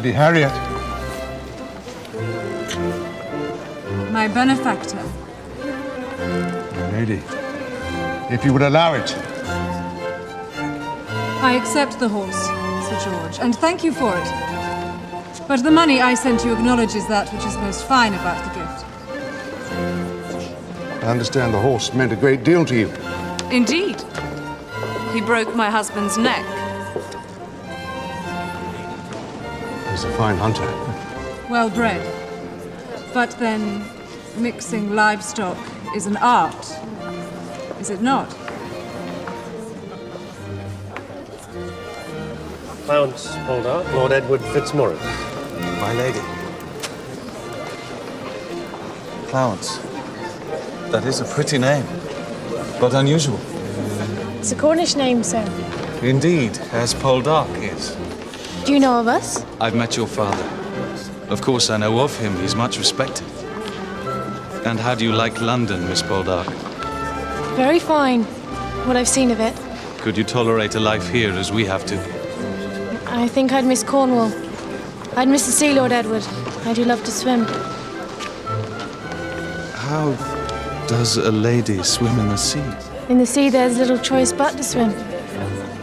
Lady Harriet. My benefactor. Lady, if you would allow it. I accept the horse, Sir George, and thank you for it. But the money I sent you acknowledges that which is most fine about the gift. I understand the horse meant a great deal to you. Indeed. He broke my husband's neck. He's a fine hunter. Well bred. But then, mixing livestock is an art, is it not? Clowance, Poldark, Lord Edward Fitzmaurice. My lady. Clowance. That is a pretty name, but unusual. It's a Cornish name, sir. Indeed, as Poldark is. Do you know of us? I've met your father. Of course, I know of him. He's much respected. And how do you like London, Miss Poldark? Very fine, what I've seen of it. Could you tolerate a life here as we have to? I think I'd miss Cornwall. I'd miss the sea, Lord Edward. I do love to swim. How does a lady swim in the sea? In the sea, there's little choice but to swim.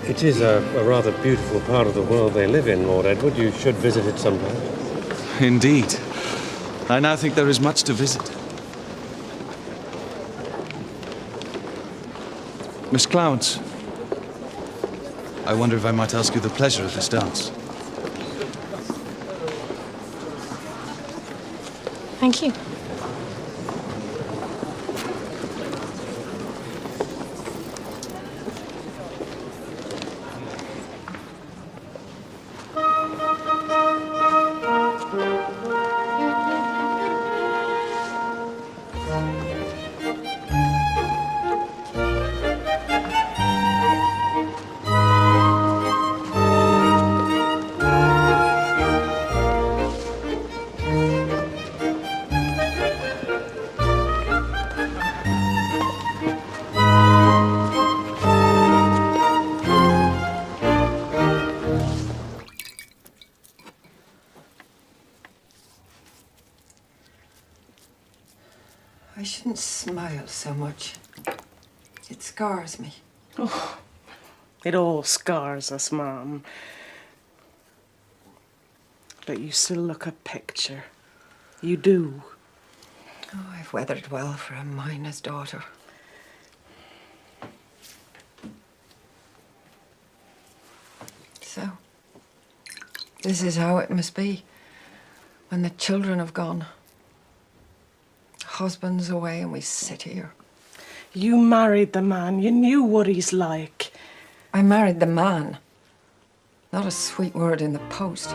It is a rather beautiful part of the world they live in, Lord Edward. You should visit it sometime. Indeed. I now think there is much to visit. Miss Clowance, I wonder if I might ask you the pleasure of this dance. Thank you. I shouldn't smile so much. It scars me. Oh, it all scars us, Mom. But you still look a picture. You do. Oh, I've weathered well for a miner's daughter. So, this is how it must be when the children have gone. Husband's away and we sit here. You married the man. You knew what he's like. I married the man. Not a sweet word in the post.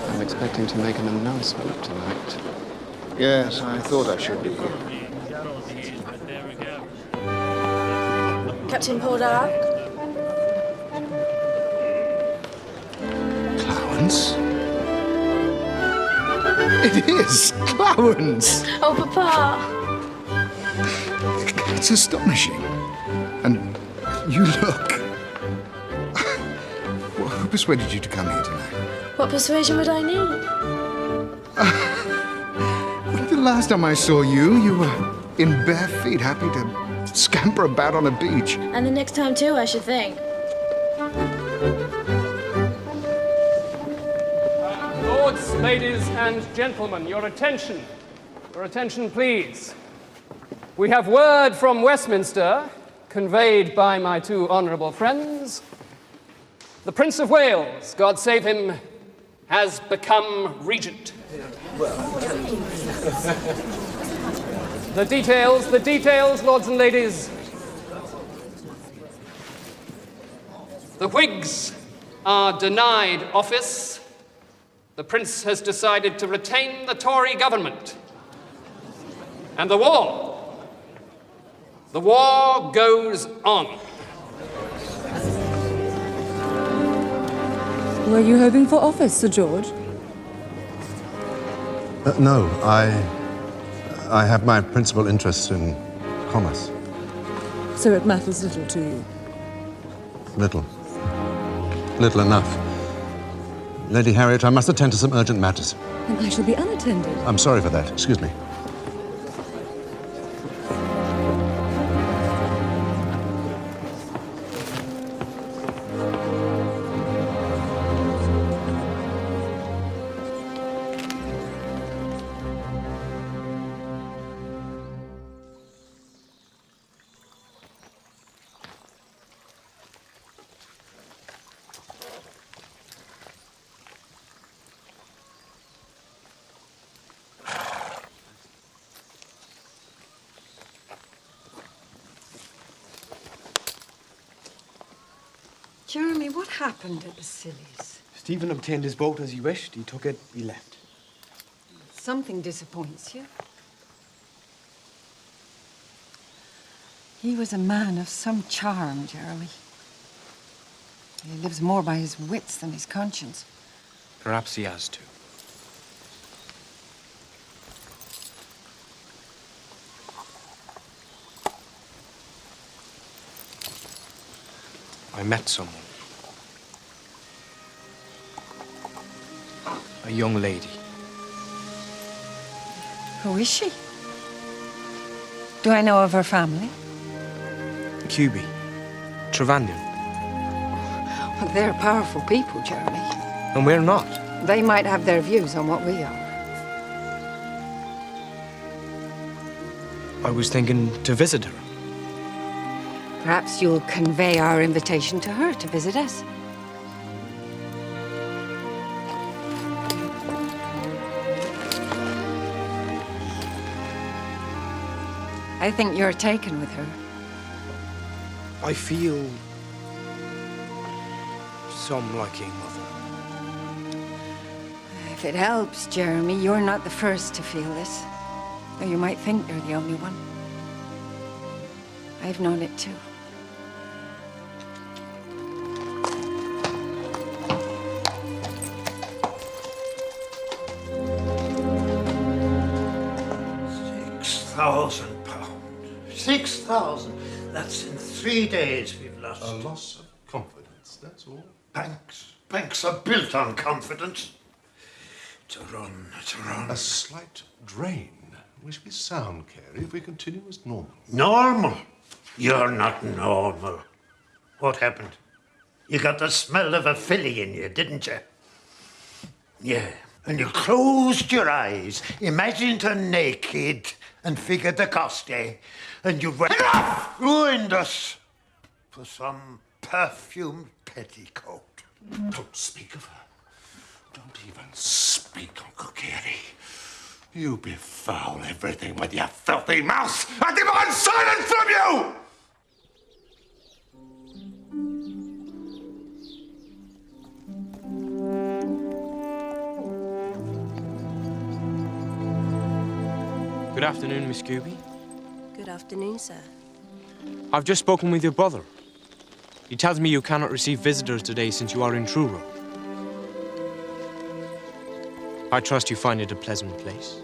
I'm expecting to make an announcement tonight. Yes, I thought I should be here. Captain Poldark? Clowance? It is Clowance! Oh, Papa! It's astonishing. And you look... Well, who persuaded you to come here tonight? What persuasion would I need? The last time I saw you, you were in bare feet, happy to scamper about on a beach. And the next time too, I should think. Lords, ladies, and gentlemen, your attention. Your attention, please. We have word from Westminster, conveyed by my two honourable friends, The Prince of Wales, God save him, has become regent. The details, lords and ladies. The Whigs are denied office. The Prince has decided to retain the Tory government. And the war goes on. Were you hoping for office, Sir George? No, I have my principal interests in commerce. So it matters little to you? Little. Little enough. Lady Harriet, I must attend to some urgent matters. And I shall be unattended. I'm sorry for that. Excuse me. Jeremy, what happened at the Sillies? Stephen obtained his boat as he wished. He took it, he left. Something disappoints you. He was a man of some charm, Jeremy. He lives more by his wits than his conscience. Perhaps he has to. I met someone. A young lady. Who is she? Do I know of her family? Cuby. Trevannion. Well, they're powerful people, Jeremy. And we're not. They might have their views on what we are. I was thinking to visit her. Perhaps you'll convey our invitation to her to visit us. I think you're taken with her. I feel some liking of her. If it helps, Jeremy, you're not the first to feel this. Though you might think you're the only one. I've known it too. £6,000. 6,000. That's in 3 days we've lost. A loss of confidence, that's all. Banks are built on confidence. It's a run. A slight drain. We shall be sound, Carey, if we continue as normal. Normal? You're not normal. What happened? You got the smell of a filly in you, didn't you? Yeah. And you closed your eyes, imagined her naked, and figured the cost, eh? And you went off, ruined us for some perfumed petticoat. Don't speak of her. Don't even speak, Uncle Carey. You befoul everything with your filthy mouth. I demand silence from you! Good afternoon, Miss Cuby. Good afternoon, sir. I've just spoken with your brother. He tells me you cannot receive visitors today since you are in Truro. I trust you find it a pleasant place.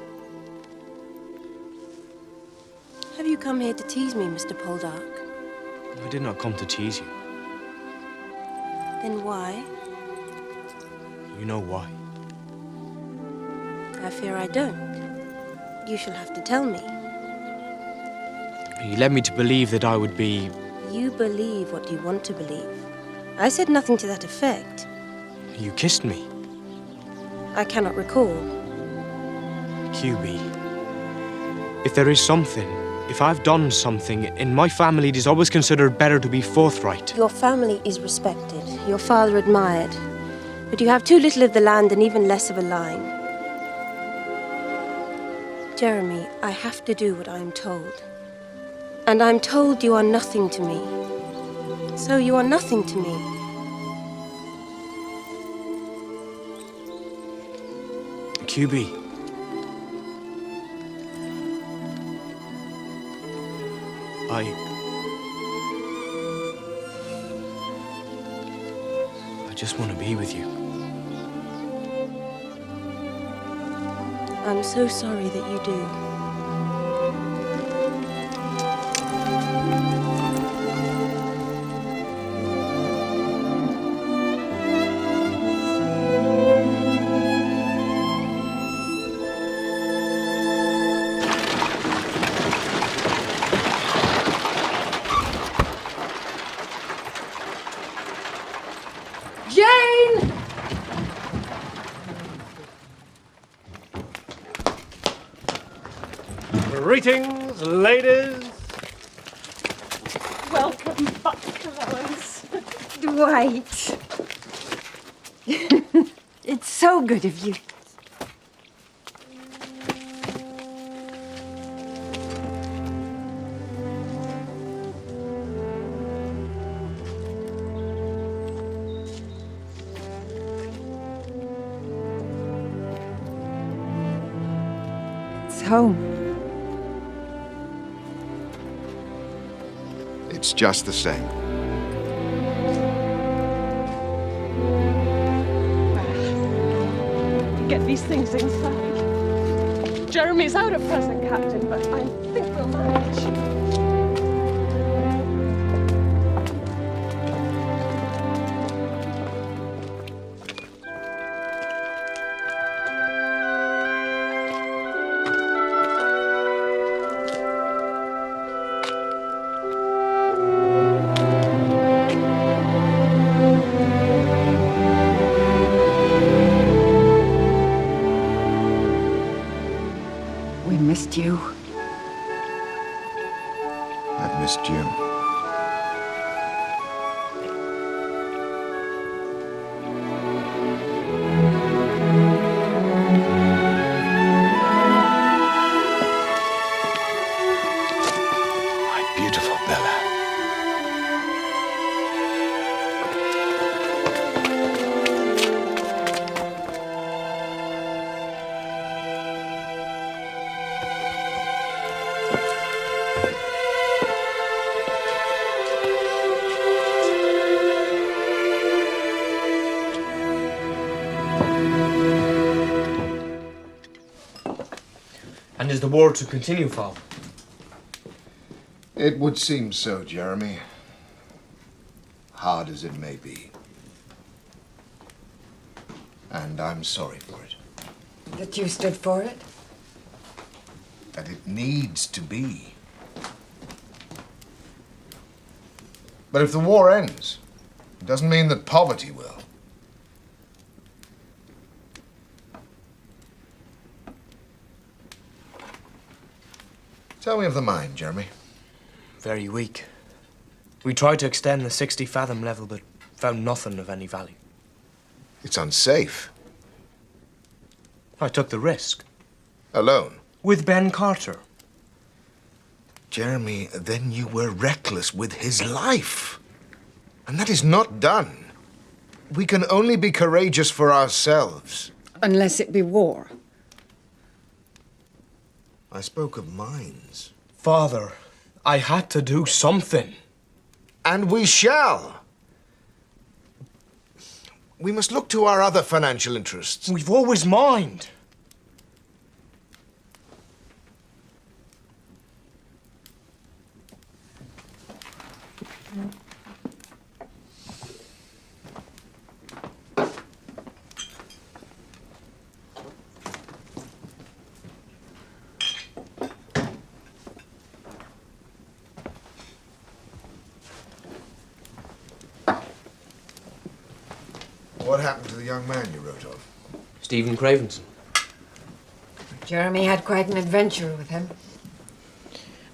Have you come here to tease me, Mr. Poldark? I did not come to tease you. Then why? You know why. I fear I don't. You shall have to tell me. You led me to believe that I would be... You believe what you want to believe. I said nothing to that effect. You kissed me. I cannot recall. Cuby, if there is something, if I've done something, in my family it is always considered better to be forthright. Your family is respected. your father admired. But you have too little of the land and even less of a line. Jeremy, I have to do what I'm told. And I'm told you are nothing to me. So you are nothing to me. QB. I just want to be with you. I'm so sorry that you do. Jane! Greetings, ladies. Welcome back, Clowance. Dwight. It's so good of you. It's home. It's just the same. Get these things inside. Jeremy's out at present, Captain, but I think we'll manage. Missed you. I've missed you. My beautiful Bella. And is the war to continue, Father? It would seem so, Jeremy. Hard as it may be. And I'm sorry for it. That you stood for it? That it needs to be. But if the war ends, it doesn't mean that poverty will. Tell me of the mine, Jeremy. Very weak. We tried to extend the 60-fathom level, but found nothing of any value. It's unsafe. I took the risk. Alone? With Ben Carter. Jeremy, then you were reckless with his life. And that is not done. We can only be courageous for ourselves. Unless it be war. I spoke of mines. Father, I had to do something. And we shall. We must look to our other financial interests. We've always mined. What happened to the young man you wrote of? Stephen Cravenson. Jeremy had quite an adventure with him.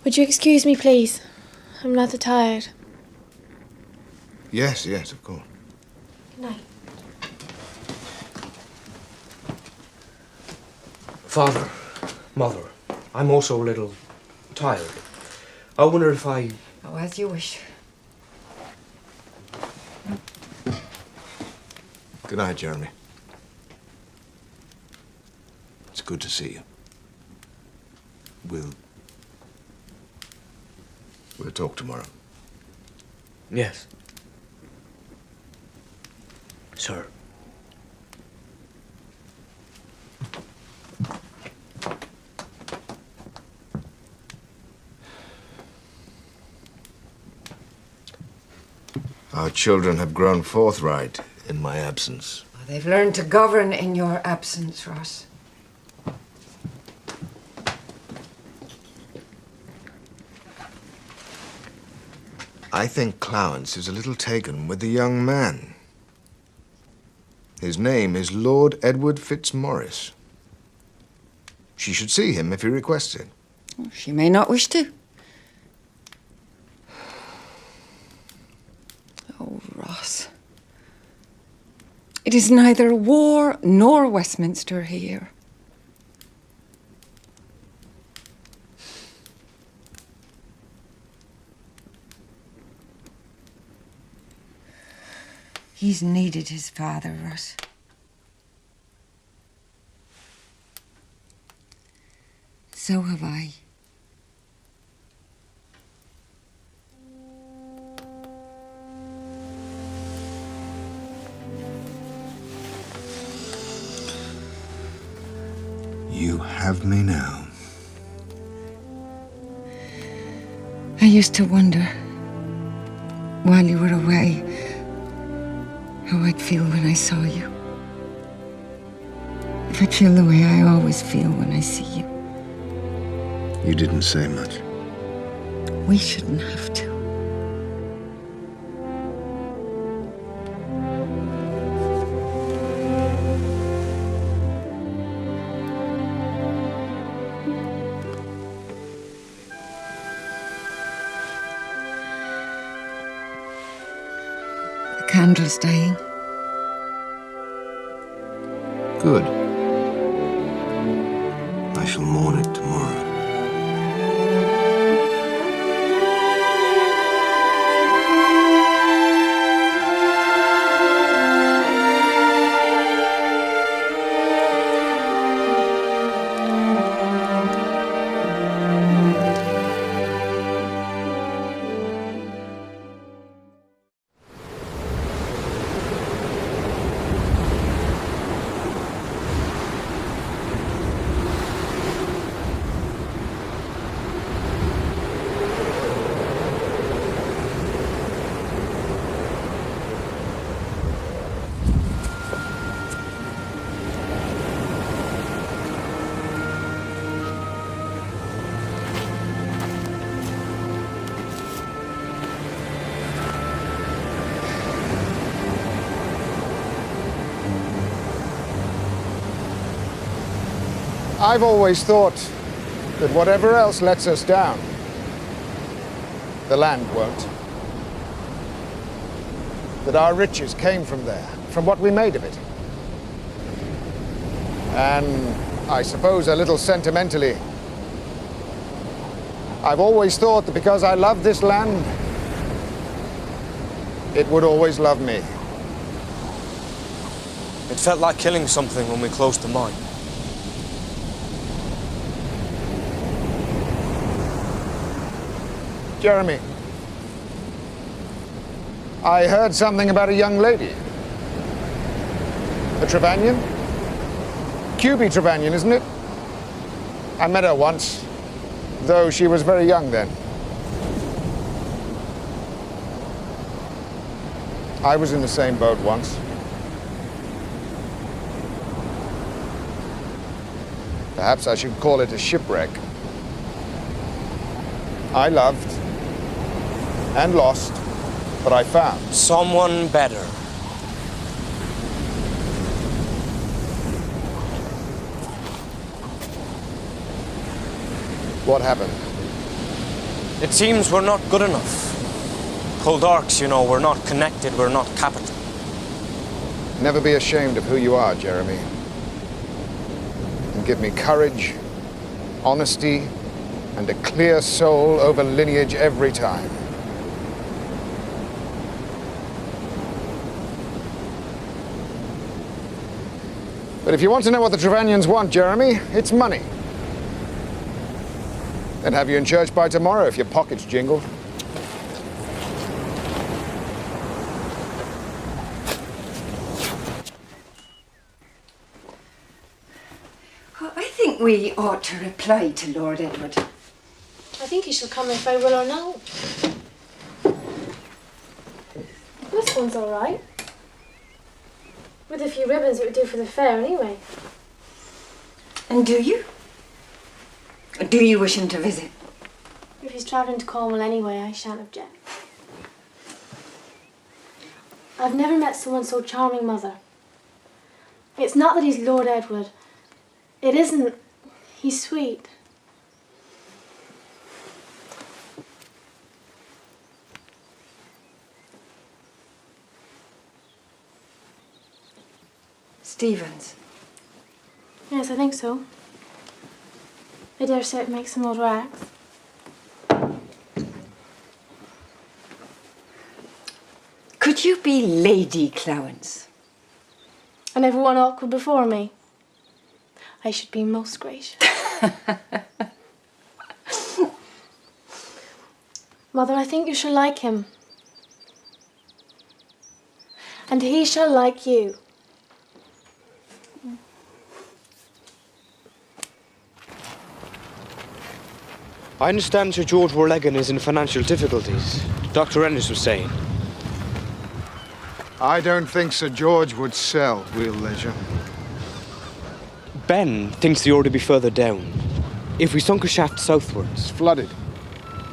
Would you excuse me, please? I'm rather tired. Yes, of course. Father, Mother, I'm also a little tired. I wonder if I... Oh, as you wish. Good night, Jeremy. It's good to see you. We'll talk tomorrow. Yes. Sir. Our children have grown forthright in my absence. They've learned to govern in your absence, Ross. I think Clowance is a little taken with the young man. His name is Lord Edward Fitzmaurice. She should see him if he requests it. She may not wish to. Oh, Ross. It is neither war nor Westminster here. He's needed his father, Ross. So have I. You have me now. I used to wonder, while you were away, how I'd feel when I saw you. If I'd feel the way I always feel when I see you. You didn't say much. We shouldn't have to. The candle's dying. Good. I shall mourn it tomorrow. I've always thought that whatever else lets us down, the land won't. That our riches came from there, from what we made of it. And I suppose a little sentimentally, I've always thought that because I love this land, it would always love me. It felt like killing something when we closed the mine. Jeremy, I heard something about a young lady. A Trevanion? QB Trevanion, isn't it? I met her once, though she was very young then. I was in the same boat once. Perhaps I should call it a shipwreck. I loved and lost, but I found someone better. What happened? It seems we're not good enough. Poldarks, you know, we're not connected, we're not capital. Never be ashamed of who you are, Jeremy. In give me courage, honesty, and a clear soul over lineage every time. But if you want to know what the Trevanians want, Jeremy, it's money. They'd have you in church by tomorrow if your pockets jingled. Well, I think we ought to reply to Lord Edward. I think he shall come if I will or no. This one's all right. With a few ribbons, it would do for the fair anyway. And do you? Or do you wish him to visit? If he's travelling to Cornwall anyway, I shan't object. I've never met someone so charming, Mother. It's not that he's Lord Edward. It isn't. He's sweet. Stevens. Yes, I think so. I dare say it makes some old rags. Could you be Lady Clowance? And everyone awkward before me. I should be most gracious. Mother, I think you shall like him. And he shall like you. I understand Sir George Warleggan is in financial difficulties. Dr. Ennis was saying. I don't think Sir George would sell real leisure. Ben thinks the order be further down. If we sunk a shaft southwards... It's flooded.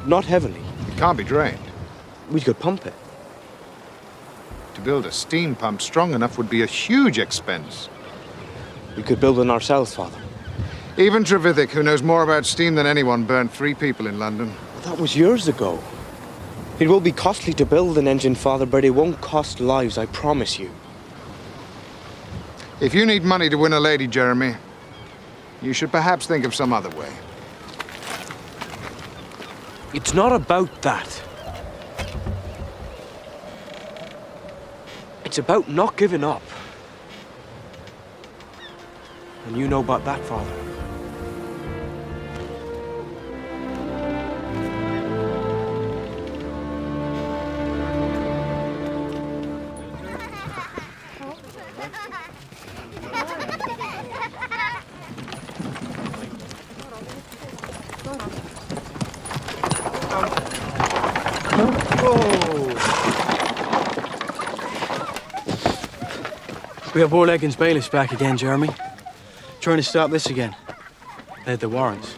Not heavily. It can't be drained. We could pump it. To build a steam pump strong enough would be a huge expense. We could build one ourselves, Father. Even Trevithick, who knows more about steam than anyone, burned 3 people in London. That was years ago. It will be costly to build an engine, Father, but it won't cost lives, I promise you. If you need money to win a lady, Jeremy, you should perhaps think of some other way. It's not about that. It's about not giving up. And you know about that, Father. We have Warleggan's bailiffs back again, Jeremy. Trying to start this again. They had the warrants.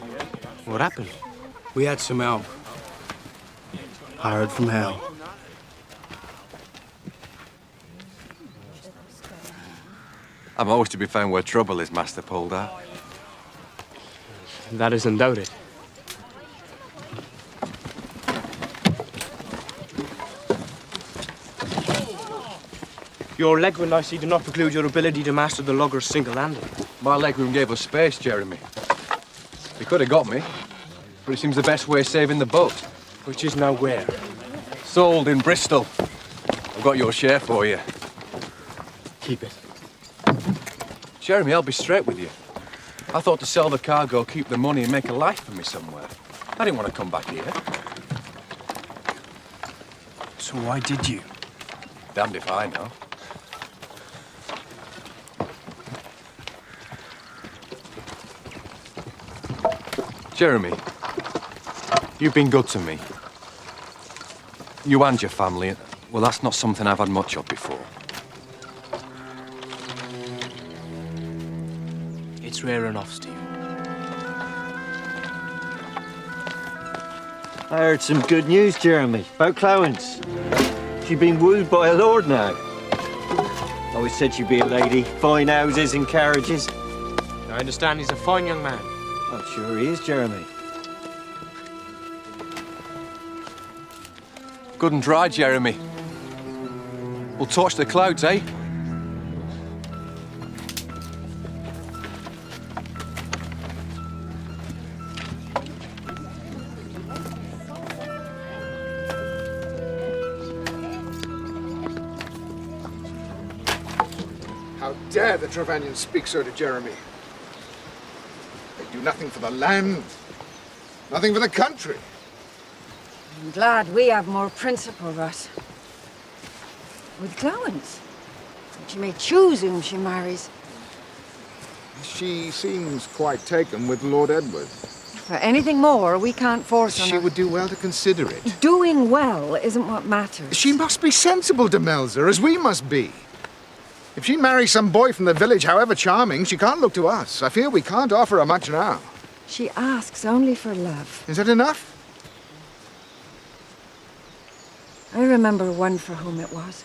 What happened? We had some help. Hired from hell. I'm always to be found where trouble is, Master Poldark. That is undoubted. Your legroom, I see, do not preclude your ability to master the loggers single-handed. My legroom gave us space, Jeremy. He could have got me, but it seems the best way of saving the boat. Which is now where? Sold in Bristol. I've got your share for you. Keep it. Jeremy, I'll be straight with you. I thought to sell the cargo, keep the money, and make a life for me somewhere. I didn't want to come back here. So why did you? Damned if I know. Jeremy, you've been good to me. You and your family, well, that's not something I've had much of before. It's rare enough, Steve. I heard some good news, Jeremy, about Clowance. She'd been wooed by a lord now. Always said she'd be a lady, fine houses and carriages. I understand he's a fine young man. Well, sure he is, Jeremy. Good and dry, Jeremy. We'll torch the clouds, eh? dare the Trevanians speak so to Jeremy? They do nothing for the land, nothing for the country. I'm glad we have more principle, Russ. With Clowance. She may choose whom she marries. She seems quite taken with Lord Edward. For anything more, we can't force on her. She would do well to consider it. Doing well isn't what matters. She must be sensible, Demelza, as we must be. If she marries some boy from the village, however charming, she can't look to us. I fear we can't offer her much now. She asks only for love. Is that enough? I remember one for whom it was.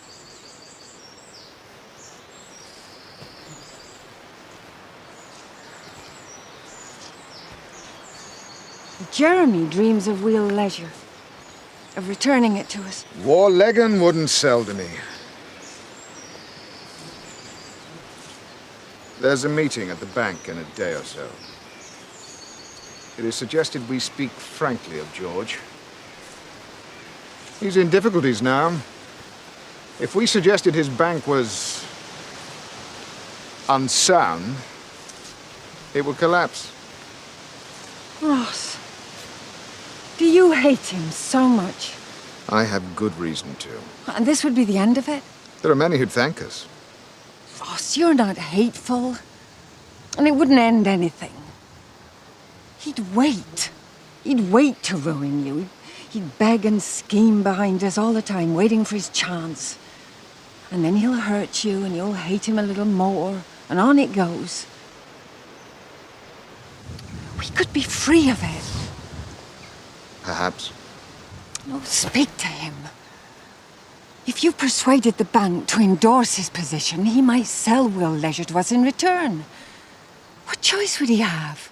Jeremy dreams of real leisure, of returning it to us. Warleggan wouldn't sell to me. There's a meeting at the bank in a day or so. It is suggested we speak frankly of George. He's in difficulties now. If we suggested his bank was unsound, it would collapse. Ross, do you hate him so much? I have good reason to. And this would be the end of it? There are many who'd thank us. Ross, you're not hateful. And it wouldn't end anything. He'd wait. He'd wait to ruin you. He'd beg and scheme behind us all the time, waiting for his chance. And then he'll hurt you and you'll hate him a little more. And on it goes. We could be free of it. Perhaps. No, speak to him. If you persuaded the bank to endorse his position, he might sell Will Leisure to us in return. What choice would he have?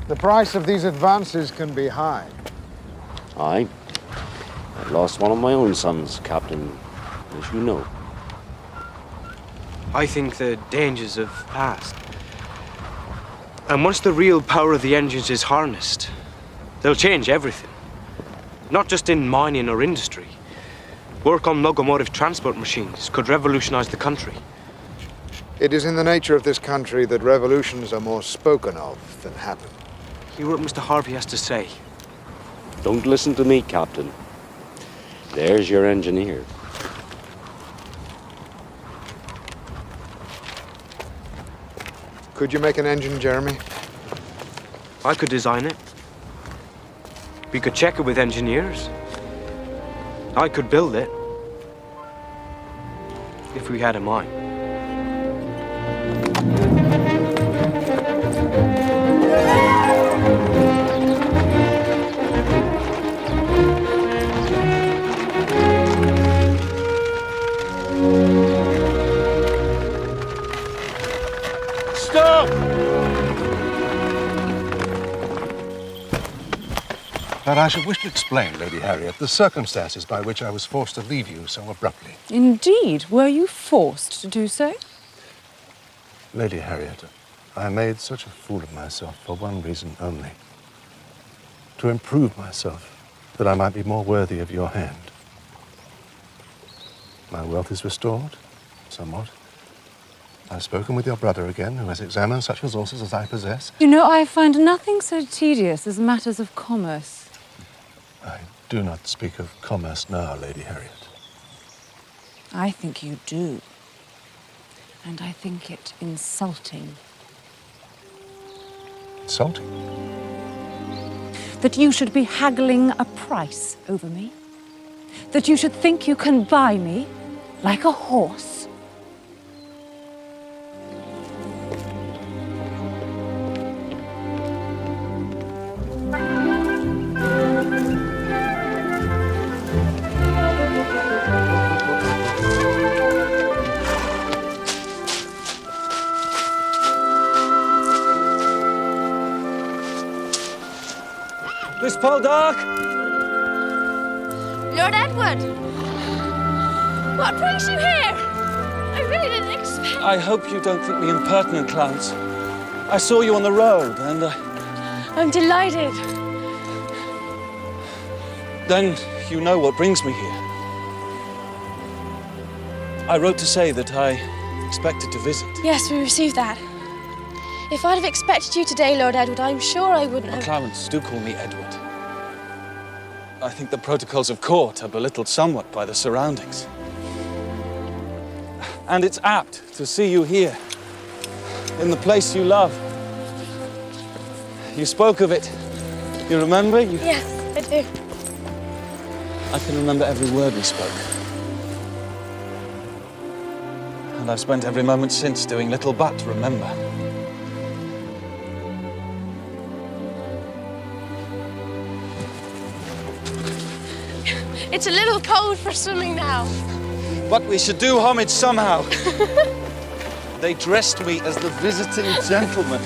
The price of these advances can be high. Aye. I lost one of my own sons, Captain, as you know. I think the dangers have passed. And once the real power of the engines is harnessed, they'll change everything. Not just in mining or industry. Work on locomotive transport machines could revolutionize the country. It is in the nature of this country that revolutions are more spoken of than happen. Hear what Mr. Harvey has to say. Don't listen to me, Captain. There's your engineer. Could you make an engine, Jeremy? I could design it. We could check it with engineers. I could build it. If we had a mind. But I should wish to explain, Lady Harriet, the circumstances by which I was forced to leave you so abruptly. Indeed. Were you forced to do so? Lady Harriet, I made such a fool of myself for one reason only. To improve myself, that I might be more worthy of your hand. My wealth is restored, somewhat. I've spoken with your brother again, who has examined such resources as I possess. You know, I find nothing so tedious as matters of commerce. I do not speak of commerce now, Lady Harriet. I think you do. And I think it insulting. Insulting? That you should be haggling a price over me. That you should think you can buy me like a horse. Miss Poldark! Lord Edward! What brings you here? I really didn't expect... I hope you don't think me impertinent, Clowance. I saw you on the road, and I'm delighted. then you know what brings me here. I wrote to say that I expected to visit. Yes, we received that. If I'd have expected you today, Lord Edward, I'm sure I wouldn't have... Clowance, do call me Edward. I think the protocols of court are belittled somewhat by the surroundings. And it's apt to see you here, in the place you love. You spoke of it. You remember? Yes, I do. I can remember every word we spoke. And I've spent every moment since doing little but remember. It's a little cold for swimming now. But we should do homage somehow. They dressed me as the visiting gentleman.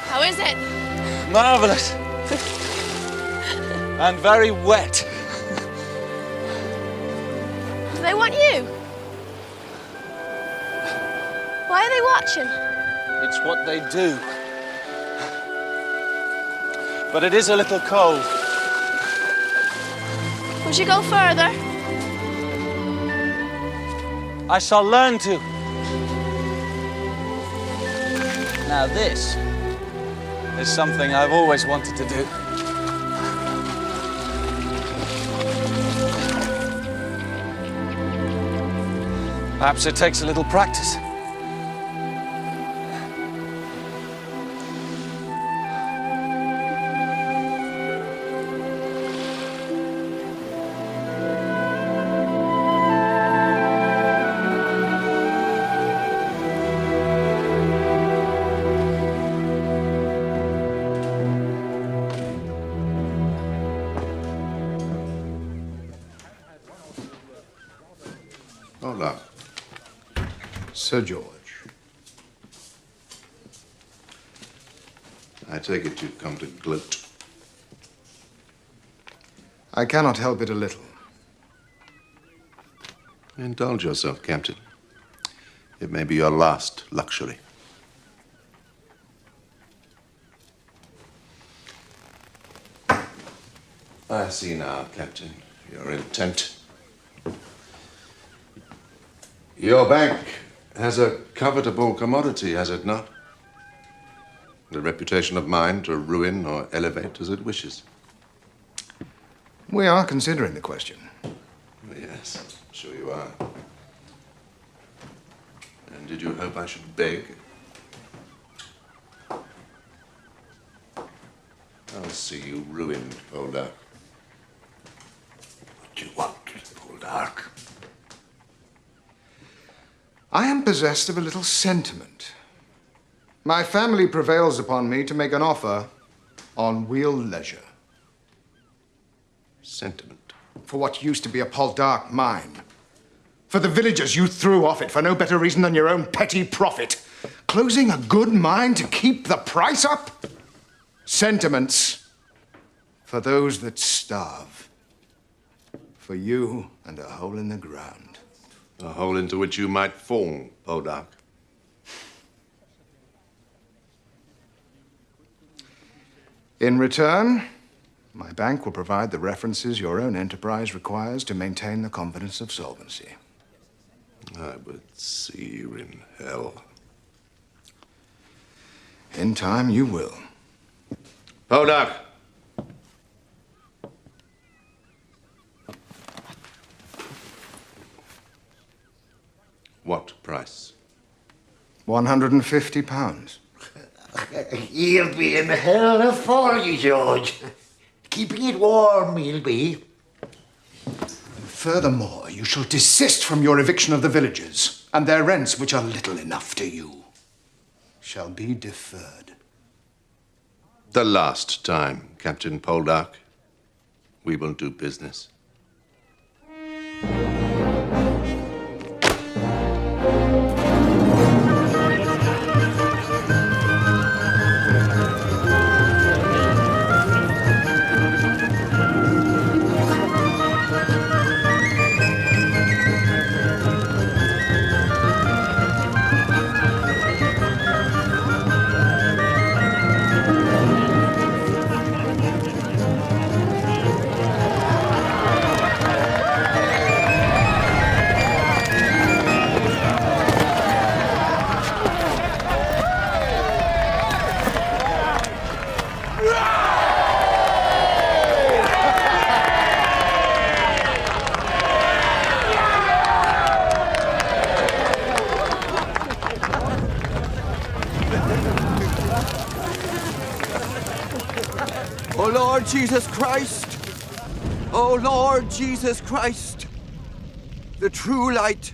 How is it? Marvelous. And very wet. Do they want you? Why are they watching? It's what they do. But it is a little cold. Would you go further? I shall learn to. Now this is something I've always wanted to do. Perhaps it takes a little practice. Hola. Sir George. I take it you've come to gloat. I cannot help it a little. Indulge yourself, Captain. It may be your last luxury. I see now, Captain, your intent. Your bank has a covetable commodity, has it not? The reputation of mine to ruin or elevate as it wishes. We are considering the question. Yes, sure you are. And did you hope I should beg? I'll see you ruined, Poldark. What do you want, Poldark? I am possessed of a little sentiment. My family prevails upon me to make an offer on real leisure. Sentiment? For what used to be a Poldark mine. For the villagers you threw off it for no better reason than your own petty profit. Closing a good mine to keep the price up? Sentiments for those that starve. For you and a hole in the ground. A hole into which you might fall, Poldark. In return, my bank will provide the references your own enterprise requires to maintain the confidence of solvency. I would see you in hell. In time, you will. Poldark! What price? £150. He'll be in hell for you, George. Keeping it warm, he'll be. Furthermore, you shall desist from your eviction of the villagers, and their rents, which are little enough to you, shall be deferred. The last time, Captain Poldark. We will do business. Jesus Christ, O Lord Jesus Christ, the true light,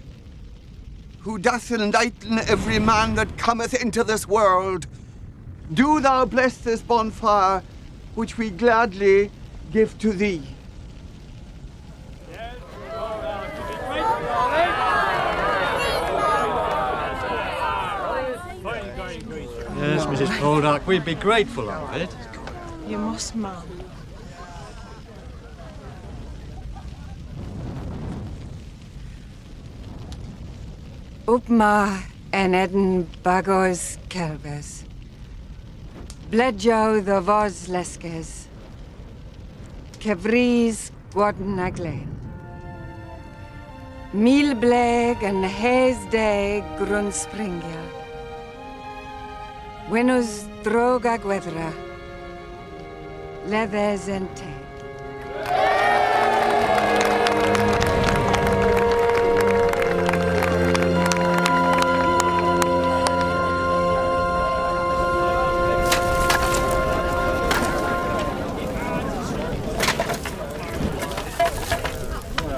who doth enlighten every man that cometh into this world, do thou bless this bonfire, which we gladly give to thee. Yes, Mrs. Poldark, we'd be grateful of it. You must, ma'am. Upma en eden bagos kelbes. Bledjo the vos leskes. Kevries gwadden aglen. Milbleg en heesde grunspringia. Winus droga gwedra. Leves en te.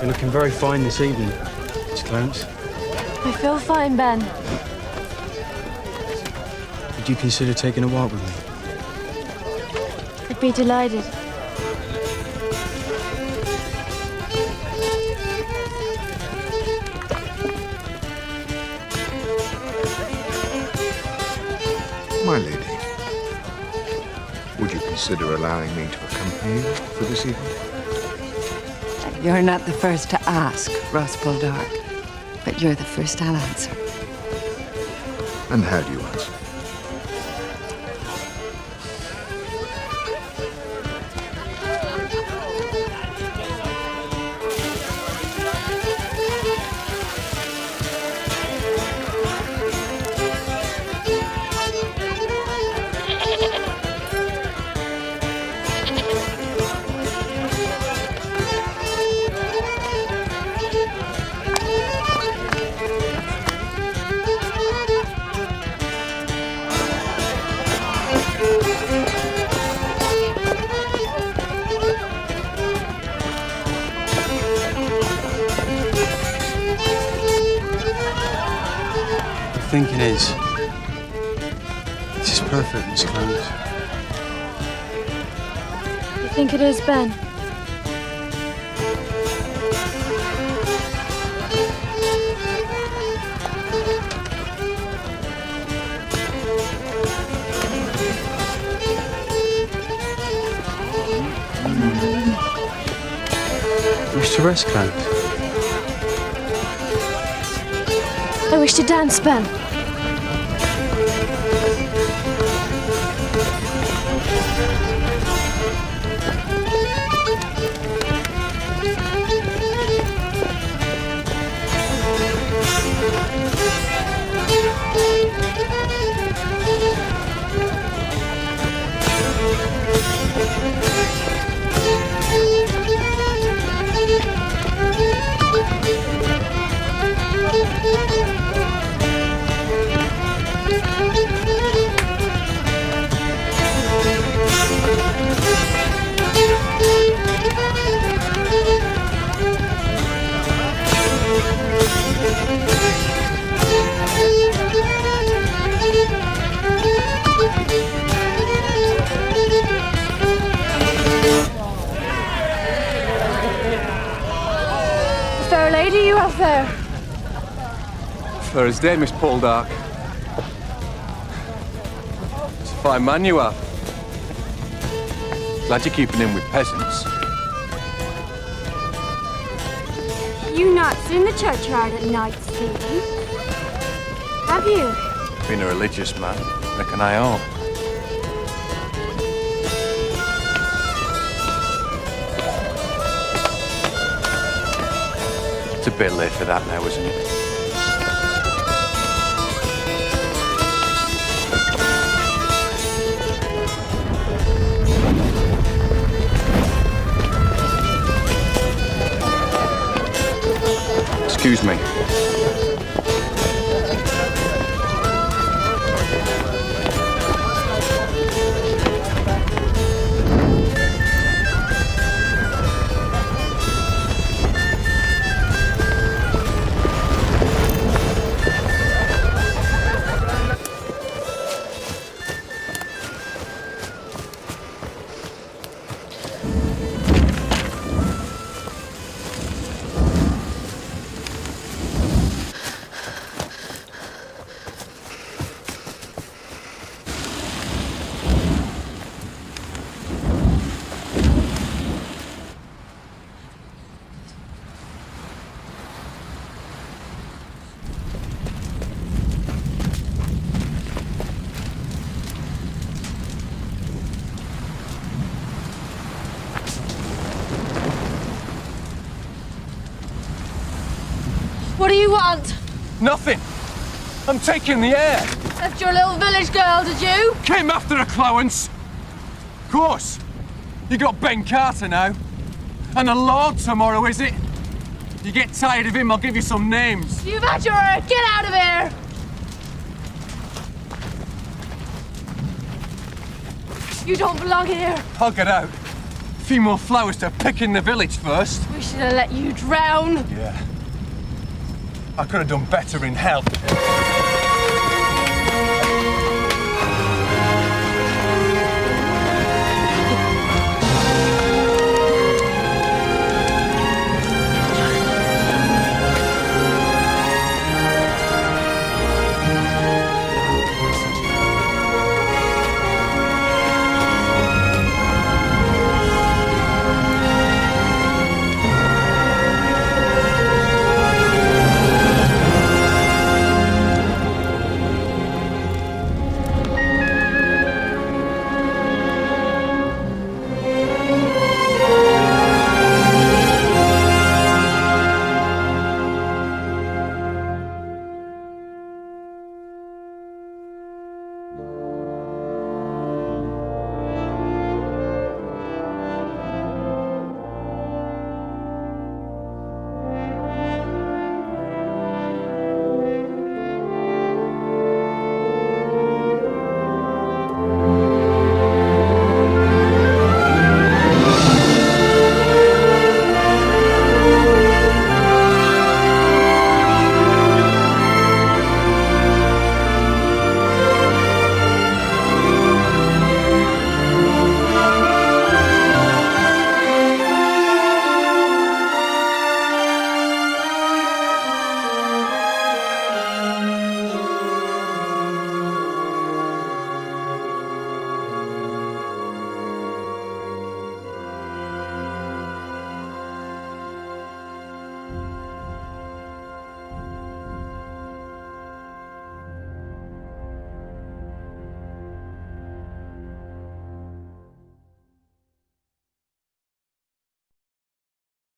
You're looking very fine this evening, Miss Clowance. I feel fine, Ben. Would you consider taking a walk with me? I'd be delighted. My lady, would you consider allowing me to accompany you for this evening? You're not the first to ask, Ross Poldark, but you're the first I'll answer. And how do you answer? The thinking is, this is perfect, Miss Clowance. You think it is, Ben? Wish to rest, Clowance? I wish to dance, Ben. Fair lady you have there. Fair as day, Miss Poldark. It's a fine man you are. Glad you're keeping in with peasants. You not seen the churchyard at night, Stephen? Have you? Being a religious man, reckon I ought. It's a bit late for that now, isn't it? Excuse me. What do you want? Nothing. I'm taking the air. Left your little village girl, did you? Came after her, Clowance. Of course. You got Ben Carter now. And the Lord tomorrow, is it? If you get tired of him, I'll give you some names. You've had your word. Get out of here! You don't belong here. I'll get out. Few more flowers to pick in the village first. We should have let you drown. Yeah. I could have done better in hell.